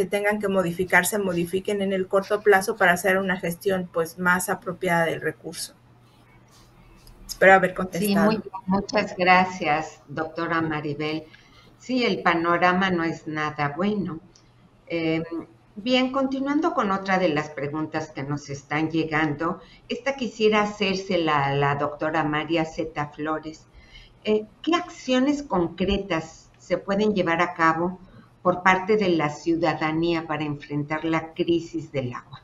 tengan que modificar, se modifiquen en el corto plazo para hacer una gestión pues más apropiada del recurso. Espero haber contestado. Sí, muy bien. Muchas gracias, doctora Maribel. Sí, el panorama no es nada bueno. Bien, continuando con otra de las preguntas que nos están llegando, esta quisiera hacérsela a la doctora María Zeta Flores. ¿Qué acciones concretas se pueden llevar a cabo por parte de la ciudadanía para enfrentar la crisis del agua?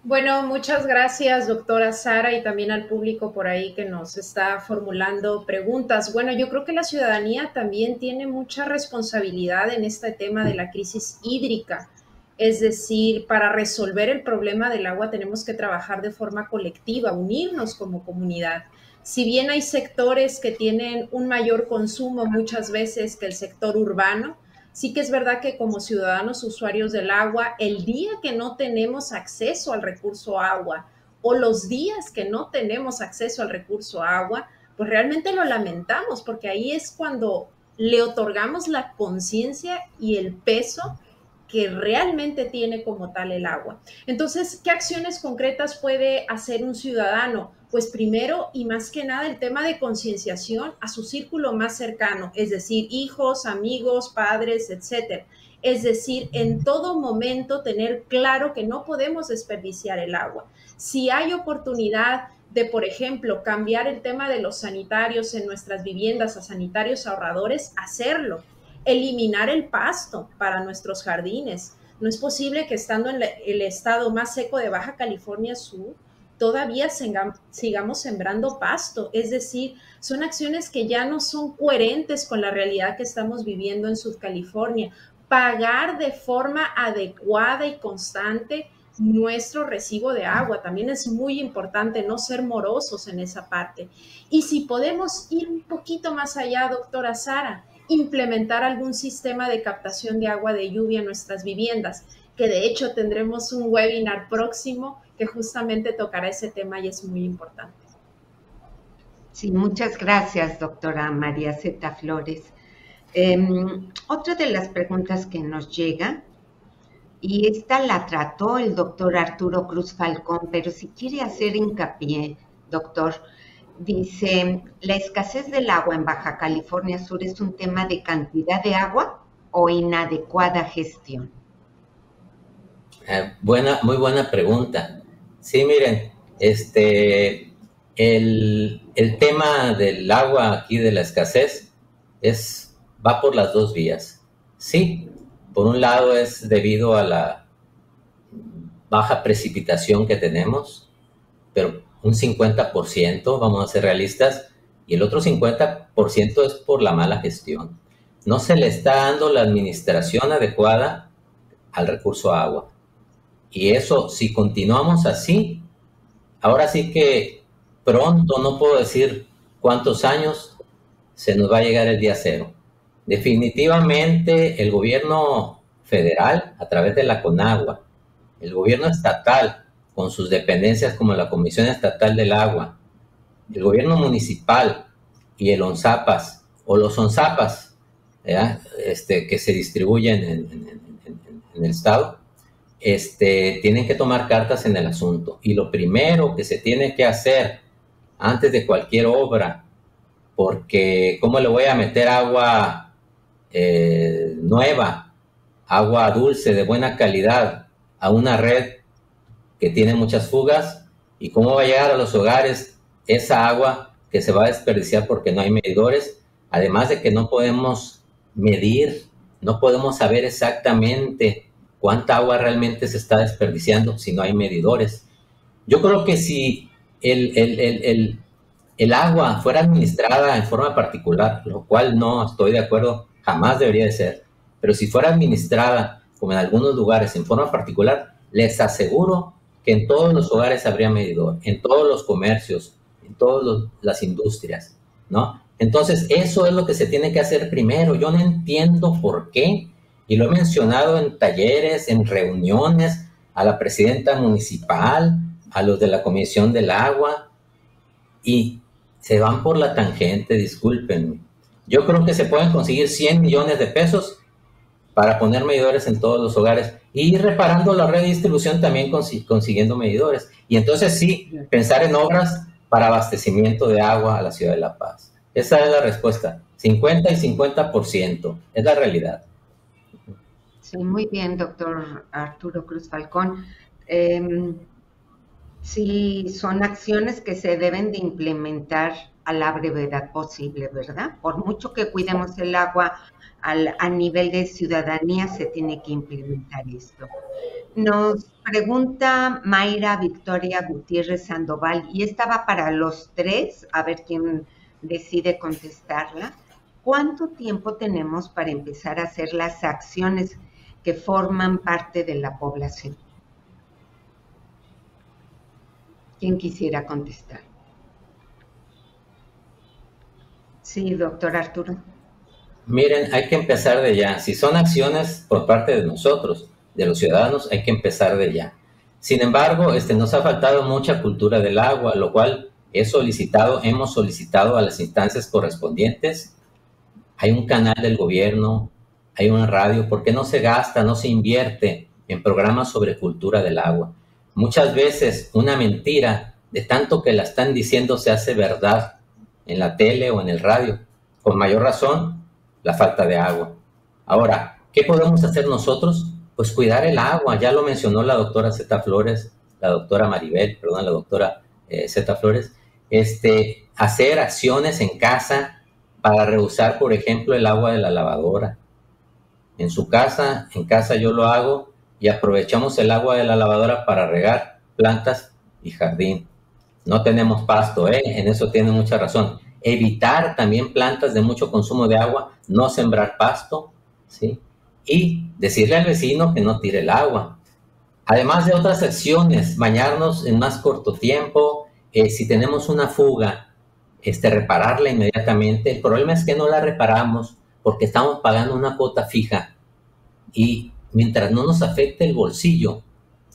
Bueno, muchas gracias, doctora Sara, y también al público por ahí que nos está formulando preguntas. Bueno, yo creo que la ciudadanía también tiene mucha responsabilidad en este tema de la crisis hídrica. Es decir, para resolver el problema del agua tenemos que trabajar de forma colectiva, unirnos como comunidad. Si bien hay sectores que tienen un mayor consumo muchas veces que el sector urbano, sí que es verdad que como ciudadanos usuarios del agua, el día que no tenemos acceso al recurso agua o los días que no tenemos acceso al recurso agua, pues realmente lo lamentamos, porque ahí es cuando le otorgamos la conciencia y el peso que realmente tiene como tal el agua. Entonces, ¿qué acciones concretas puede hacer un ciudadano? Pues primero y más que nada el tema de concienciación a su círculo más cercano, es decir, hijos, amigos, padres, etcétera. Es decir, en todo momento tener claro que no podemos desperdiciar el agua. Si hay oportunidad de, por ejemplo, cambiar el tema de los sanitarios en nuestras viviendas a sanitarios ahorradores, hacerlo. Eliminar el pasto para nuestros jardines. No es posible que estando en el estado más seco de Baja California Sur, todavía sigamos sembrando pasto. Es decir, son acciones que ya no son coherentes con la realidad que estamos viviendo en Subcalifornia. Pagar de forma adecuada y constante nuestro recibo de agua. También es muy importante no ser morosos en esa parte. Y si podemos ir un poquito más allá, doctora Sara, implementar algún sistema de captación de agua de lluvia en nuestras viviendas, que de hecho tendremos un webinar próximo que justamente tocará ese tema y es muy importante. Sí, muchas gracias, doctora María Zeta Flores. Otra de las preguntas que nos llega, y esta la trató el doctor Arturo Cruz Falcón, pero si quiere hacer hincapié, doctor, dice, ¿la escasez del agua en Baja California Sur es un tema de cantidad de agua o inadecuada gestión? Muy buena pregunta. Sí, miren, el tema del agua aquí, de la escasez, va por las dos vías. Sí, por un lado es debido a la baja precipitación que tenemos, pero un 50%, vamos a ser realistas, y el otro 50% es por la mala gestión. No se le está dando la administración adecuada al recurso agua. Y eso, si continuamos así, ahora sí que pronto, no puedo decir cuántos años, se nos va a llegar el día cero. Definitivamente el gobierno federal, a través de la CONAGUA, el gobierno estatal, con sus dependencias como la Comisión Estatal del Agua, el gobierno municipal y el ONSAPAS, o los ONSAPAS, que se distribuyen en el estado, tienen que tomar cartas en el asunto. Y lo primero que se tiene que hacer antes de cualquier obra, porque ¿cómo le voy a meter agua nueva, agua dulce de buena calidad a una red que tiene muchas fugas? ¿Y cómo va a llegar a los hogares esa agua que se va a desperdiciar porque no hay medidores? Además de que no podemos medir, no podemos saber exactamente cuánta agua realmente se está desperdiciando si no hay medidores. Yo creo que si el agua fuera administrada en forma particular, lo cual no estoy de acuerdo, jamás debería de ser, pero si fuera administrada, como en algunos lugares, en forma particular, les aseguro que en todos los hogares habría medidor, en todos los comercios, en todas las industrias, ¿no? Entonces, eso es lo que se tiene que hacer primero. Yo no entiendo por qué, y lo he mencionado en talleres, en reuniones, a la presidenta municipal, a los de la Comisión del Agua, y se van por la tangente, discúlpenme. Yo creo que se pueden conseguir 100 millones de pesos para poner medidores en todos los hogares y ir reparando la red de distribución también consiguiendo medidores. Y entonces sí, pensar en obras para abastecimiento de agua a la ciudad de La Paz. Esa es la respuesta. 50 y 50%. Es la realidad. Sí, muy bien, doctor Arturo Cruz Falcón. Sí, son acciones que se deben de implementar a la brevedad posible, ¿verdad? Por mucho que cuidemos el agua a nivel de ciudadanía, se tiene que implementar esto. Nos pregunta Mayra Victoria Gutiérrez Sandoval, y esta va para los tres, a ver quién decide contestarla. ¿Cuánto tiempo tenemos para empezar a hacer las acciones que forman parte de la población? ¿Quién quisiera contestar? Sí, doctor Arturo. Miren, hay que empezar de ya. Si son acciones por parte de nosotros, de los ciudadanos, hay que empezar de ya. Sin embargo, nos ha faltado mucha cultura del agua, lo cual hemos solicitado a las instancias correspondientes. Hay un canal del gobierno, hay una radio. ¿Por qué no se gasta, no se invierte en programas sobre cultura del agua? Muchas veces una mentira, de tanto que la están diciendo, se hace verdad en la tele o en el radio. Con mayor razón, la falta de agua. Ahora, ¿qué podemos hacer nosotros? Pues cuidar el agua. Ya lo mencionó la doctora Zeta Flores, la doctora Zeta Flores. Hacer acciones en casa para reusar, por ejemplo, el agua de la lavadora. En casa yo lo hago y aprovechamos el agua de la lavadora para regar plantas y jardín. No tenemos pasto, en eso tiene mucha razón. Evitar también plantas de mucho consumo de agua, no sembrar pasto, ¿sí? Y decirle al vecino que no tire el agua. Además de otras acciones, bañarnos en más corto tiempo, si tenemos una fuga, repararla inmediatamente. El problema es que no la reparamos porque estamos pagando una cuota fija y mientras no nos afecte el bolsillo,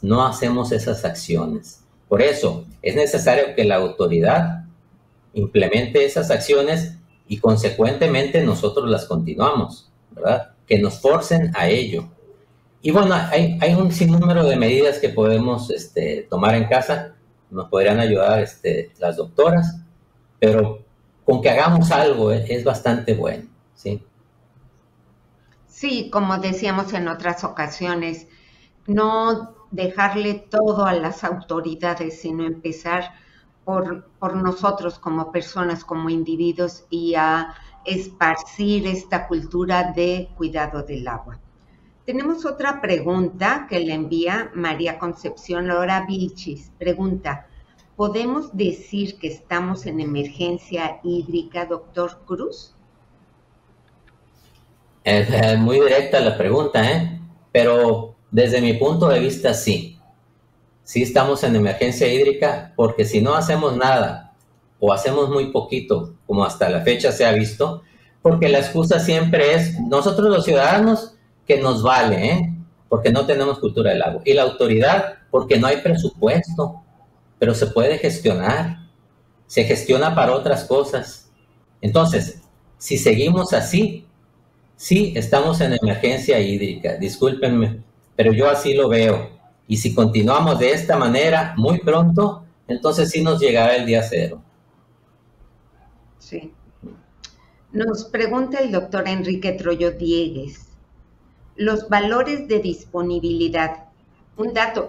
no hacemos esas acciones. Por eso es necesario que la autoridad implemente esas acciones y consecuentemente nosotros las continuamos, ¿verdad? Que nos forcen a ello. Y bueno, hay un sinnúmero de medidas que podemos tomar en casa, nos podrían ayudar las doctoras, pero con que hagamos algo es bastante bueno, ¿sí? Sí, como decíamos en otras ocasiones, no dejarle todo a las autoridades, sino empezar por nosotros como personas, como individuos, y a esparcir esta cultura de cuidado del agua. Tenemos otra pregunta que le envía María Concepción Lora Vilchis. Pregunta, ¿podemos decir que estamos en emergencia hídrica, doctor Cruz? Es muy directa la pregunta, pero desde mi punto de vista sí. Sí estamos en emergencia hídrica porque si no hacemos nada o hacemos muy poquito, como hasta la fecha se ha visto, porque la excusa siempre es nosotros los ciudadanos que nos vale, porque no tenemos cultura del agua. Y la autoridad porque no hay presupuesto, pero se puede gestionar. Se gestiona para otras cosas. Entonces, si seguimos así, sí estamos en emergencia hídrica. Discúlpenme, pero yo así lo veo. Y si continuamos de esta manera muy pronto, entonces sí nos llegará el día cero. Sí. Nos pregunta el doctor Enrique Troyo Diegues. Los valores de disponibilidad. Un dato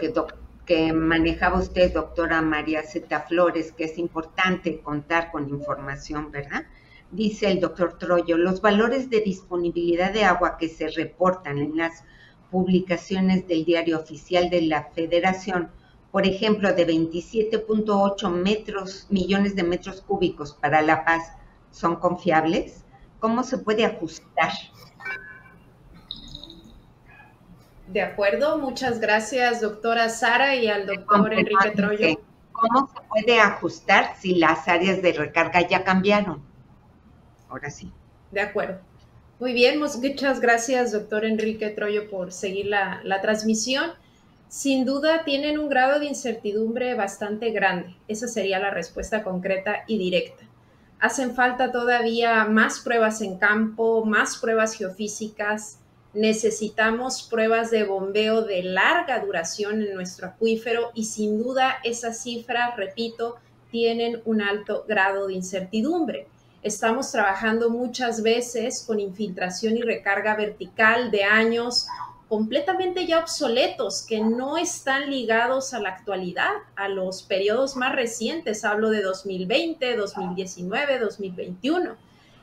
que manejaba usted, doctora María Zeta Flores, que es importante contar con información, ¿verdad? Dice el doctor Troyo, los valores de disponibilidad de agua que se reportan en las publicaciones del Diario Oficial de la Federación, por ejemplo, de 27.8 millones de metros cúbicos para La Paz, ¿son confiables? ¿Cómo se puede ajustar? De acuerdo, muchas gracias, doctora Sara, y al doctor Enrique Troyo. ¿Cómo se puede ajustar si las áreas de recarga ya cambiaron? Ahora sí. De acuerdo. Muy bien, muchas gracias, doctor Enrique Troyo, por seguir la transmisión. Sin duda tienen un grado de incertidumbre bastante grande. Esa sería la respuesta concreta y directa. Hacen falta todavía más pruebas en campo, más pruebas geofísicas. Necesitamos pruebas de bombeo de larga duración en nuestro acuífero y sin duda esas cifras, repito, tienen un alto grado de incertidumbre. Estamos trabajando muchas veces con infiltración y recarga vertical de años completamente ya obsoletos, que no están ligados a la actualidad, a los periodos más recientes. Hablo de 2020, 2019, 2021.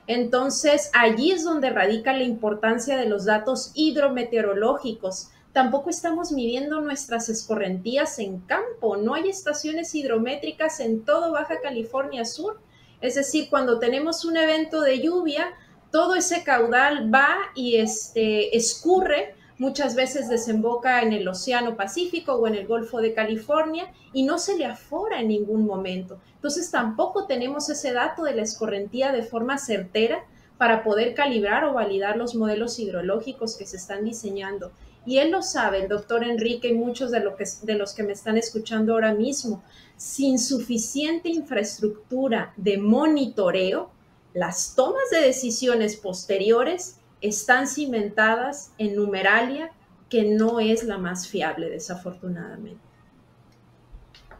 Entonces, allí es donde radica la importancia de los datos hidrometeorológicos. Tampoco estamos midiendo nuestras escorrentías en campo. No hay estaciones hidrométricas en todo Baja California Sur. Es decir, cuando tenemos un evento de lluvia, todo ese caudal va y escurre, muchas veces desemboca en el Océano Pacífico o en el Golfo de California y no se le afora en ningún momento. Entonces tampoco tenemos ese dato de la escorrentía de forma certera para poder calibrar o validar los modelos hidrológicos que se están diseñando. Y él lo sabe, el doctor Enrique y muchos de los que me están escuchando ahora mismo. Sin suficiente infraestructura de monitoreo, las tomas de decisiones posteriores están cimentadas en numeralia que no es la más fiable, desafortunadamente.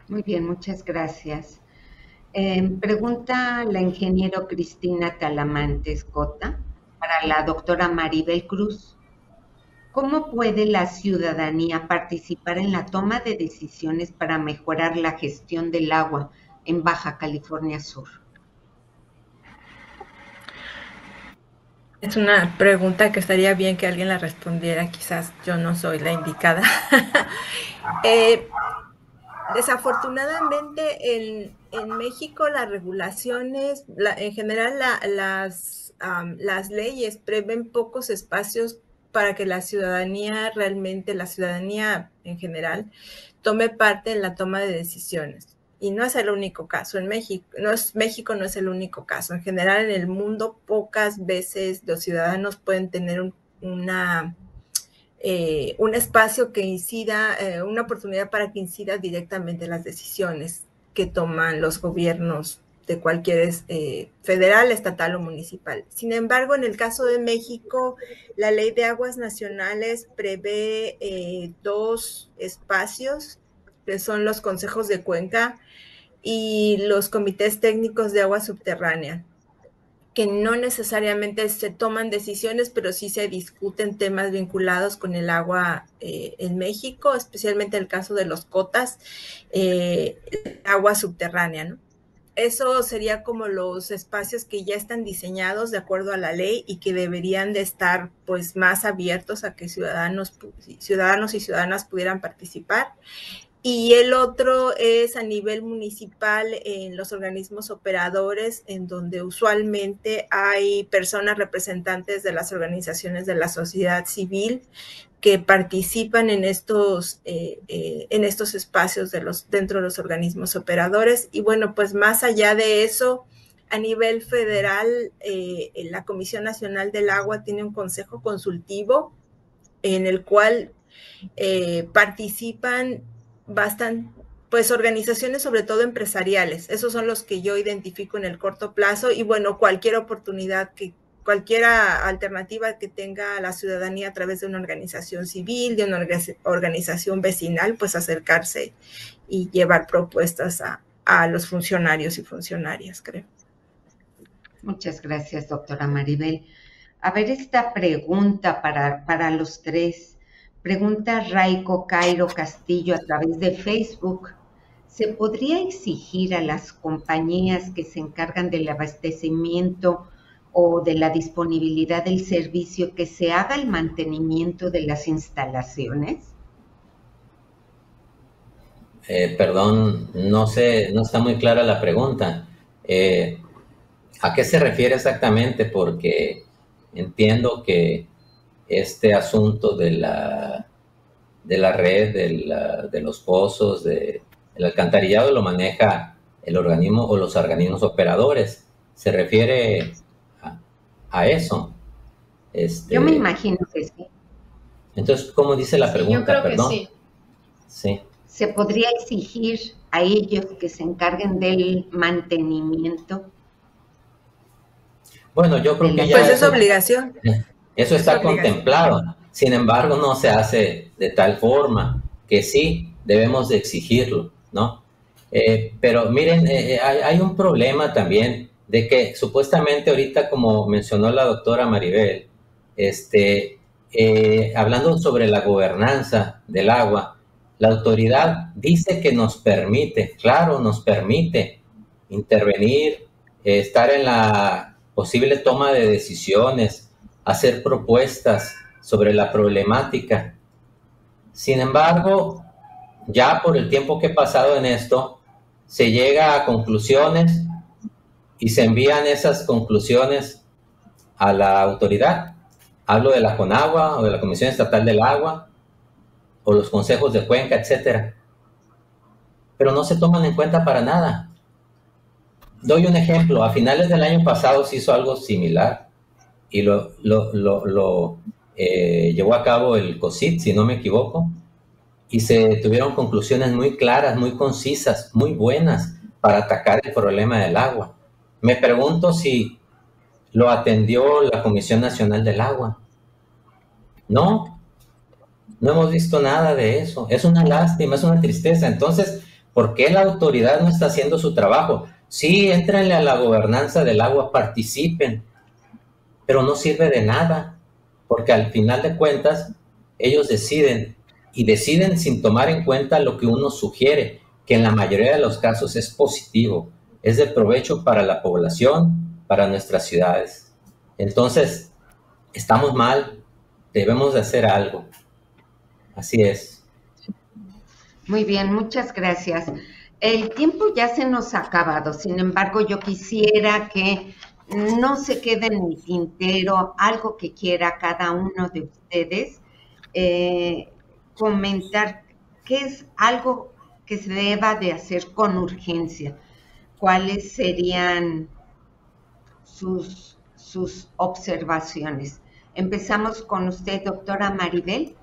Muy bien, muchas gracias. Pregunta la ingeniera Cristina Talamantes Cota para la doctora Maribel Cruz. ¿Cómo puede la ciudadanía participar en la toma de decisiones para mejorar la gestión del agua en Baja California Sur? Es una pregunta que estaría bien que alguien la respondiera, quizás yo no soy la indicada. Desafortunadamente en México las regulaciones, en general las leyes prevén pocos espacios para que la ciudadanía realmente, la ciudadanía en general, tome parte en la toma de decisiones. Y no es el único caso. En México no es el único caso. En general, en el mundo, pocas veces los ciudadanos pueden tener un espacio que incida, una oportunidad para que incida directamente en las decisiones que toman los gobiernos de cualquier federal, estatal o municipal. Sin embargo, en el caso de México, la Ley de Aguas Nacionales prevé 2 espacios, que son los consejos de cuenca y los comités técnicos de agua subterránea, que no necesariamente se toman decisiones, pero sí se discuten temas vinculados con el agua en México, especialmente en el caso de los cotas, agua subterránea, ¿no? Eso sería como los espacios que ya están diseñados de acuerdo a la ley y que deberían de estar pues más abiertos a que ciudadanos y ciudadanas pudieran participar. Y el otro es a nivel municipal en los organismos operadores, en donde usualmente hay personas representantes de las organizaciones de la sociedad civil que participan en estos espacios dentro de los organismos operadores. Y bueno, pues más allá de eso, a nivel federal, la Comisión Nacional del Agua tiene un consejo consultivo en el cual participan pues organizaciones, sobre todo empresariales. Esos son los que yo identifico en el corto plazo y bueno, cualquier alternativa que tenga la ciudadanía a través de una organización civil, de una organización vecinal, pues acercarse y llevar propuestas a los funcionarios y funcionarias, creo. Muchas gracias, doctora Maribel. A ver, esta pregunta para los tres. Pregunta Raico Cairo Castillo a través de Facebook. ¿Se podría exigir a las compañías que se encargan del abastecimiento o de la disponibilidad del servicio que se haga el mantenimiento de las instalaciones? Perdón, no sé, no está muy clara la pregunta. ¿A qué se refiere exactamente? Porque entiendo que este asunto de la red, de los pozos, del alcantarillado lo maneja el organismo o los organismos operadores. ¿Se refiere a eso? Yo me imagino que sí. Entonces, ¿cómo dice la pregunta? Yo creo Perdón. que sí. Sí. ¿Se podría exigir a ellos que se encarguen del mantenimiento? Bueno, yo creo que ya... Pues es obligación. Eso está contemplado. Sin embargo, no se hace de tal forma que sí debemos de exigirlo, ¿no? Pero miren, hay un problema también de que supuestamente ahorita, como mencionó la doctora Maribel, hablando sobre la gobernanza del agua, la autoridad dice que nos permite, claro, nos permite intervenir, estar en la posible toma de decisiones, hacer propuestas sobre la problemática. Sin embargo, ya por el tiempo que he pasado en esto, se llega a conclusiones y se envían esas conclusiones a la autoridad. Hablo de la CONAGUA o de la Comisión Estatal del Agua o los consejos de cuenca, etcétera. Pero no se toman en cuenta para nada. Doy un ejemplo. A finales del año pasado se hizo algo similar y lo llevó a cabo el COSIT, si no me equivoco, y se tuvieron conclusiones muy claras, muy concisas, muy buenas para atacar el problema del agua. Me pregunto si lo atendió la Comisión Nacional del Agua. No hemos visto nada de eso. Es una lástima, es una tristeza. Entonces, ¿por qué la autoridad no está haciendo su trabajo? Sí, éntrenle a la gobernanza del agua, participen, pero no sirve de nada, porque al final de cuentas, ellos deciden, y deciden sin tomar en cuenta lo que uno sugiere, que en la mayoría de los casos es positivo, es de provecho para la población, para nuestras ciudades. Entonces, estamos mal, debemos de hacer algo. Así es. Muy bien, muchas gracias. El tiempo ya se nos ha acabado, sin embargo, yo quisiera que no se quede en el tintero algo que quiera cada uno de ustedes comentar, qué es algo que se deba de hacer con urgencia. ¿Cuáles serían sus observaciones? Empezamos con usted, doctora Maribel.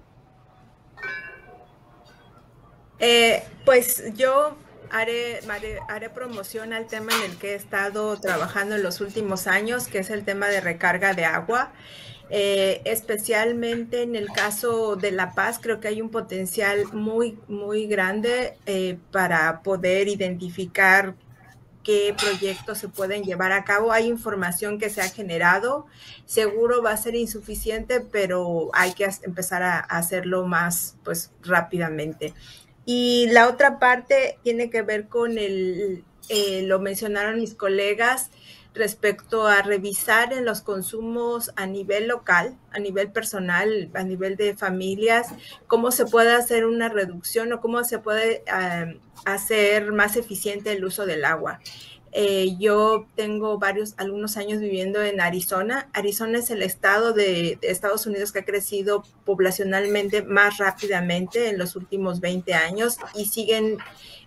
Pues yo haré promoción al tema en el que he estado trabajando en los últimos años, que es el tema de recarga de agua. Especialmente en el caso de La Paz, creo que hay un potencial muy, muy grande para poder identificar qué proyectos se pueden llevar a cabo. Hay información que se ha generado, seguro va a ser insuficiente, pero hay que empezar a hacerlo más, pues, rápidamente. Y la otra parte tiene que ver con lo mencionaron mis colegas, respecto a revisar en los consumos a nivel local, a nivel personal, a nivel de familias, cómo se puede hacer una reducción o cómo se puede hacer más eficiente el uso del agua. Yo tengo algunos años viviendo en Arizona. Arizona es el estado de Estados Unidos que ha crecido poblacionalmente más rápidamente en los últimos 20 años y siguen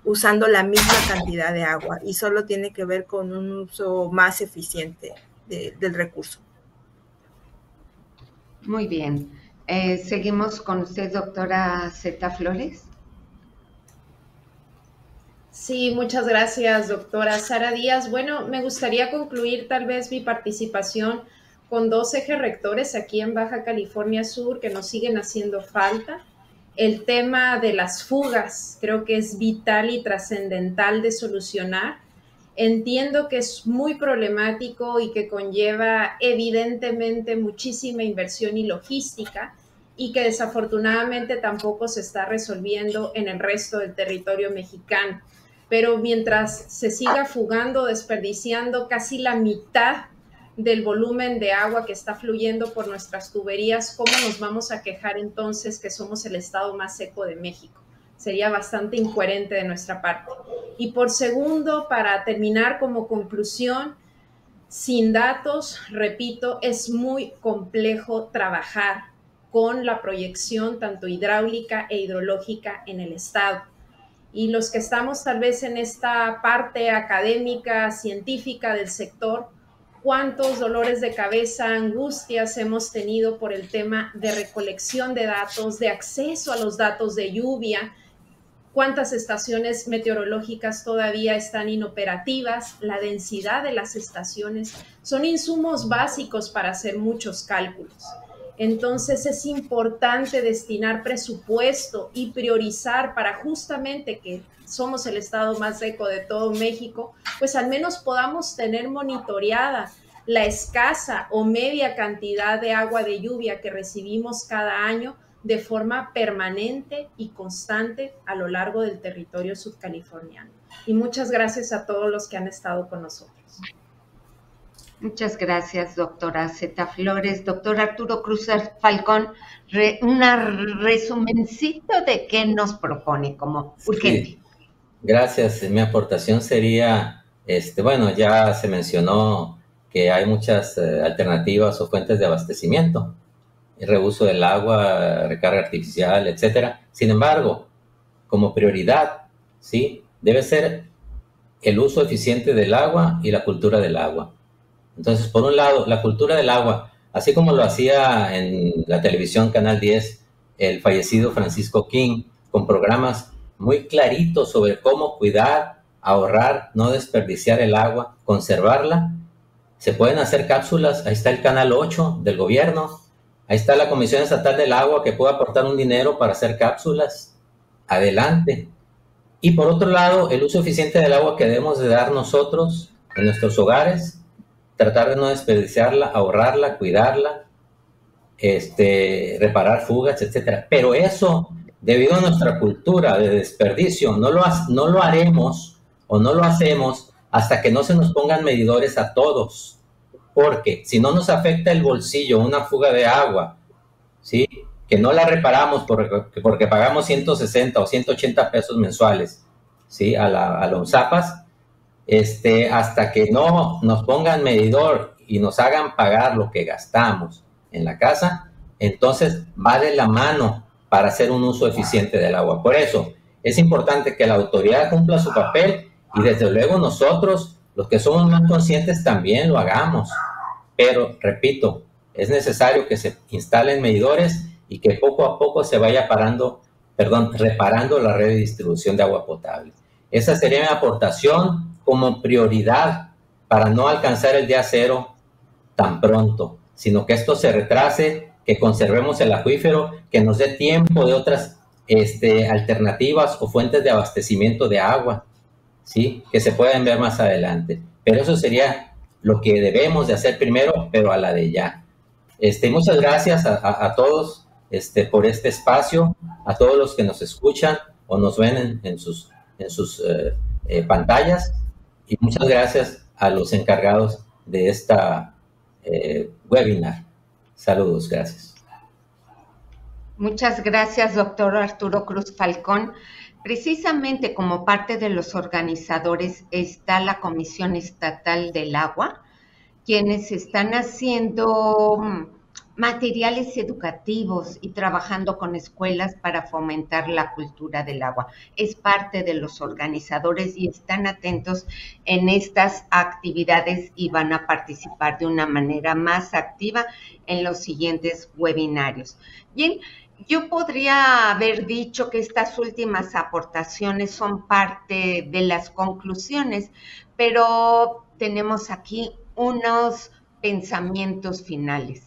usando la misma cantidad de agua y solo tiene que ver con un uso más eficiente del recurso. Muy bien. Seguimos con usted, doctora Zeta Flores. Sí, muchas gracias, doctora Sara Díaz. Bueno, me gustaría concluir tal vez mi participación con dos ejes rectores aquí en Baja California Sur que nos siguen haciendo falta. El tema de las fugas creo que es vital y trascendental de solucionar. Entiendo que es muy problemático y que conlleva evidentemente muchísima inversión y logística y que desafortunadamente tampoco se está resolviendo en el resto del territorio mexicano. Pero mientras se siga fugando, desperdiciando casi la mitad del volumen de agua que está fluyendo por nuestras tuberías, ¿cómo nos vamos a quejar entonces que somos el estado más seco de México? Sería bastante incoherente de nuestra parte. Y por segundo, para terminar como conclusión, sin datos, repito, es muy complejo trabajar con la proyección tanto hidráulica e hidrológica en el estado. Y los que estamos tal vez en esta parte académica, científica del sector, cuántos dolores de cabeza, angustias hemos tenido por el tema de recolección de datos, de acceso a los datos de lluvia, cuántas estaciones meteorológicas todavía están inoperativas, la densidad de las estaciones, son insumos básicos para hacer muchos cálculos. Entonces es importante destinar presupuesto y priorizar para justamente que somos el estado más seco de todo México, pues al menos podamos tener monitoreada la escasa o media cantidad de agua de lluvia que recibimos cada año de forma permanente y constante a lo largo del territorio sudcaliforniano. Y muchas gracias a todos los que han estado con nosotros. Muchas gracias, doctora Zeta Flores. Doctor Arturo Cruz Falcón, un resumencito de qué nos propone como urgente. Sí, gracias. Mi aportación sería, bueno, ya se mencionó que hay muchas alternativas o fuentes de abastecimiento, el reuso del agua, recarga artificial, etcétera. Sin embargo, como prioridad, ¿sí?, debe ser el uso eficiente del agua y la cultura del agua. Entonces, por un lado, la cultura del agua, así como lo hacía en la televisión Canal 10 el fallecido Francisco King, con programas muy claritos sobre cómo cuidar, ahorrar, no desperdiciar el agua, conservarla. Se pueden hacer cápsulas, ahí está el Canal 8 del gobierno, ahí está la Comisión Estatal del Agua que puede aportar un dinero para hacer cápsulas. Adelante. Y por otro lado, el uso eficiente del agua que debemos de dar nosotros en nuestros hogares, tratar de no desperdiciarla, ahorrarla, cuidarla, reparar fugas, etcétera. Pero eso, debido a nuestra cultura de desperdicio, no lo haremos o no lo hacemos hasta que no se nos pongan medidores a todos. Porque si no nos afecta el bolsillo una fuga de agua, ¿sí?, que no la reparamos porque pagamos 160 o 180 pesos mensuales, ¿sí?, a la ONSAPAS, hasta que no nos pongan medidor y nos hagan pagar lo que gastamos en la casa, entonces vale la mano para hacer un uso eficiente del agua. Por eso es importante que la autoridad cumpla su papel y desde luego nosotros, los que somos más conscientes, también lo hagamos. Pero, repito, es necesario que se instalen medidores y que poco a poco se vaya reparando la red de distribución de agua potable. Esa sería mi aportación como prioridad para no alcanzar el día cero tan pronto, sino que esto se retrase, que conservemos el acuífero, que nos dé tiempo de otras alternativas o fuentes de abastecimiento de agua, ¿sí?, que se pueden ver más adelante. Pero eso sería lo que debemos de hacer primero, pero a la de ya. Muchas gracias a todos por este espacio, a todos los que nos escuchan o nos ven en sus pantallas, y muchas gracias a los encargados de esta webinar. Saludos, gracias. Muchas gracias, doctor Arturo Cruz Falcón. Precisamente como parte de los organizadores está la Comisión Estatal del Agua, quienes están haciendo materiales educativos y trabajando con escuelas para fomentar la cultura del agua. Es parte de los organizadores y están atentos en estas actividades y van a participar de una manera más activa en los siguientes webinarios. Bien, yo podría haber dicho que estas últimas aportaciones son parte de las conclusiones, pero tenemos aquí unos pensamientos finales.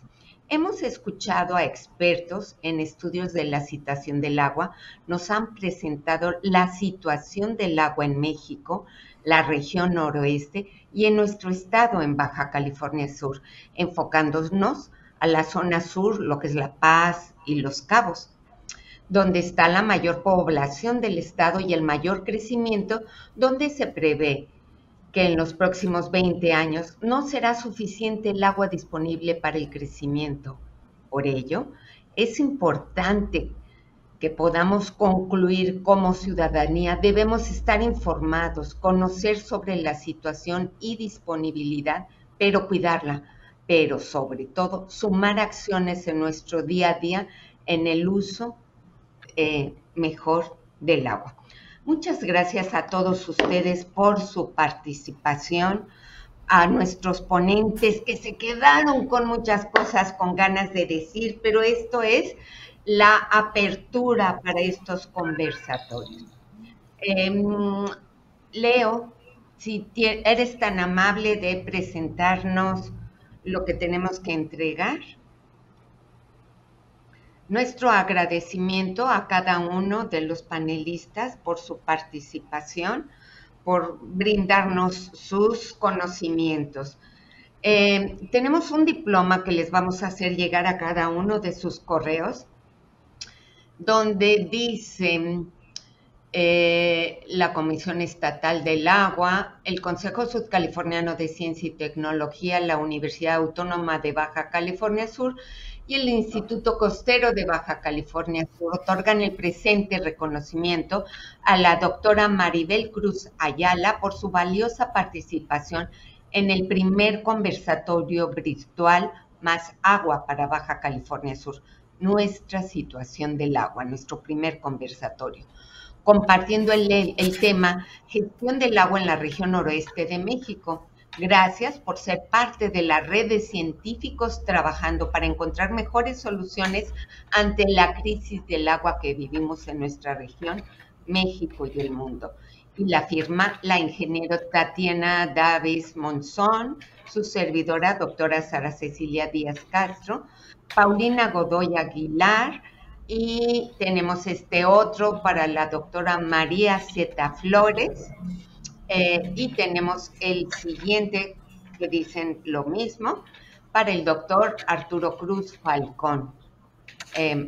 Hemos escuchado a expertos en estudios de la situación del agua, nos han presentado la situación del agua en México, la región noroeste y en nuestro estado en Baja California Sur, enfocándonos a la zona sur, lo que es La Paz y Los Cabos, donde está la mayor población del estado y el mayor crecimiento, donde se prevé que en los próximos 20 años no será suficiente el agua disponible para el crecimiento. Por ello, es importante que podamos concluir como ciudadanía, debemos estar informados, conocer sobre la situación y disponibilidad, pero cuidarla, pero sobre todo sumar acciones en nuestro día a día en el uso mejor del agua. Muchas gracias a todos ustedes por su participación, a nuestros ponentes que se quedaron con muchas cosas, con ganas de decir, pero esto es la apertura para estos conversatorios. Leo, si eres tan amable de presentarnos lo que tenemos que entregar. Nuestro agradecimiento a cada uno de los panelistas por su participación, por brindarnos sus conocimientos. Tenemos un diploma que les vamos a hacer llegar a cada uno de sus correos, donde dicen la Comisión Estatal del Agua, el Consejo Sudcaliforniano de Ciencia y Tecnología, la Universidad Autónoma de Baja California Sur y el Instituto Costero de Baja California Sur otorgan el presente reconocimiento a la doctora Maribel Cruz Ayala por su valiosa participación en el primer conversatorio virtual Más Agua para Baja California Sur, nuestra situación del agua, nuestro primer conversatorio, compartiendo el tema Gestión del agua en la región noroeste de México. Gracias por ser parte de la red de científicos trabajando para encontrar mejores soluciones ante la crisis del agua que vivimos en nuestra región, México y el mundo. Y la firma la ingeniero Tatiana Davis Monzón, su servidora doctora Sara Cecilia Díaz Castro, Paulina Godoy Aguilar, y tenemos este otro para la doctora María Zeta Flores, y tenemos el siguiente que dicen lo mismo para el doctor Arturo Cruz Falcón,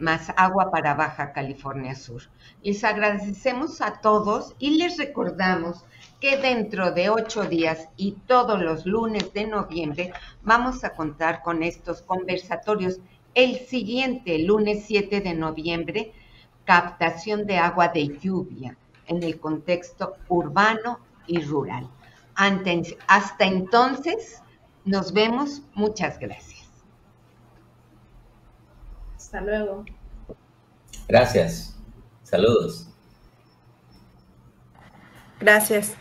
Más Agua para Baja California Sur. Les agradecemos a todos y les recordamos que dentro de 8 días y todos los lunes de noviembre vamos a contar con estos conversatorios. El siguiente, lunes 7 de noviembre, captación de agua de lluvia en el contexto urbano y rural. Hasta entonces, nos vemos. Muchas gracias. Hasta luego. Gracias. Saludos. Gracias.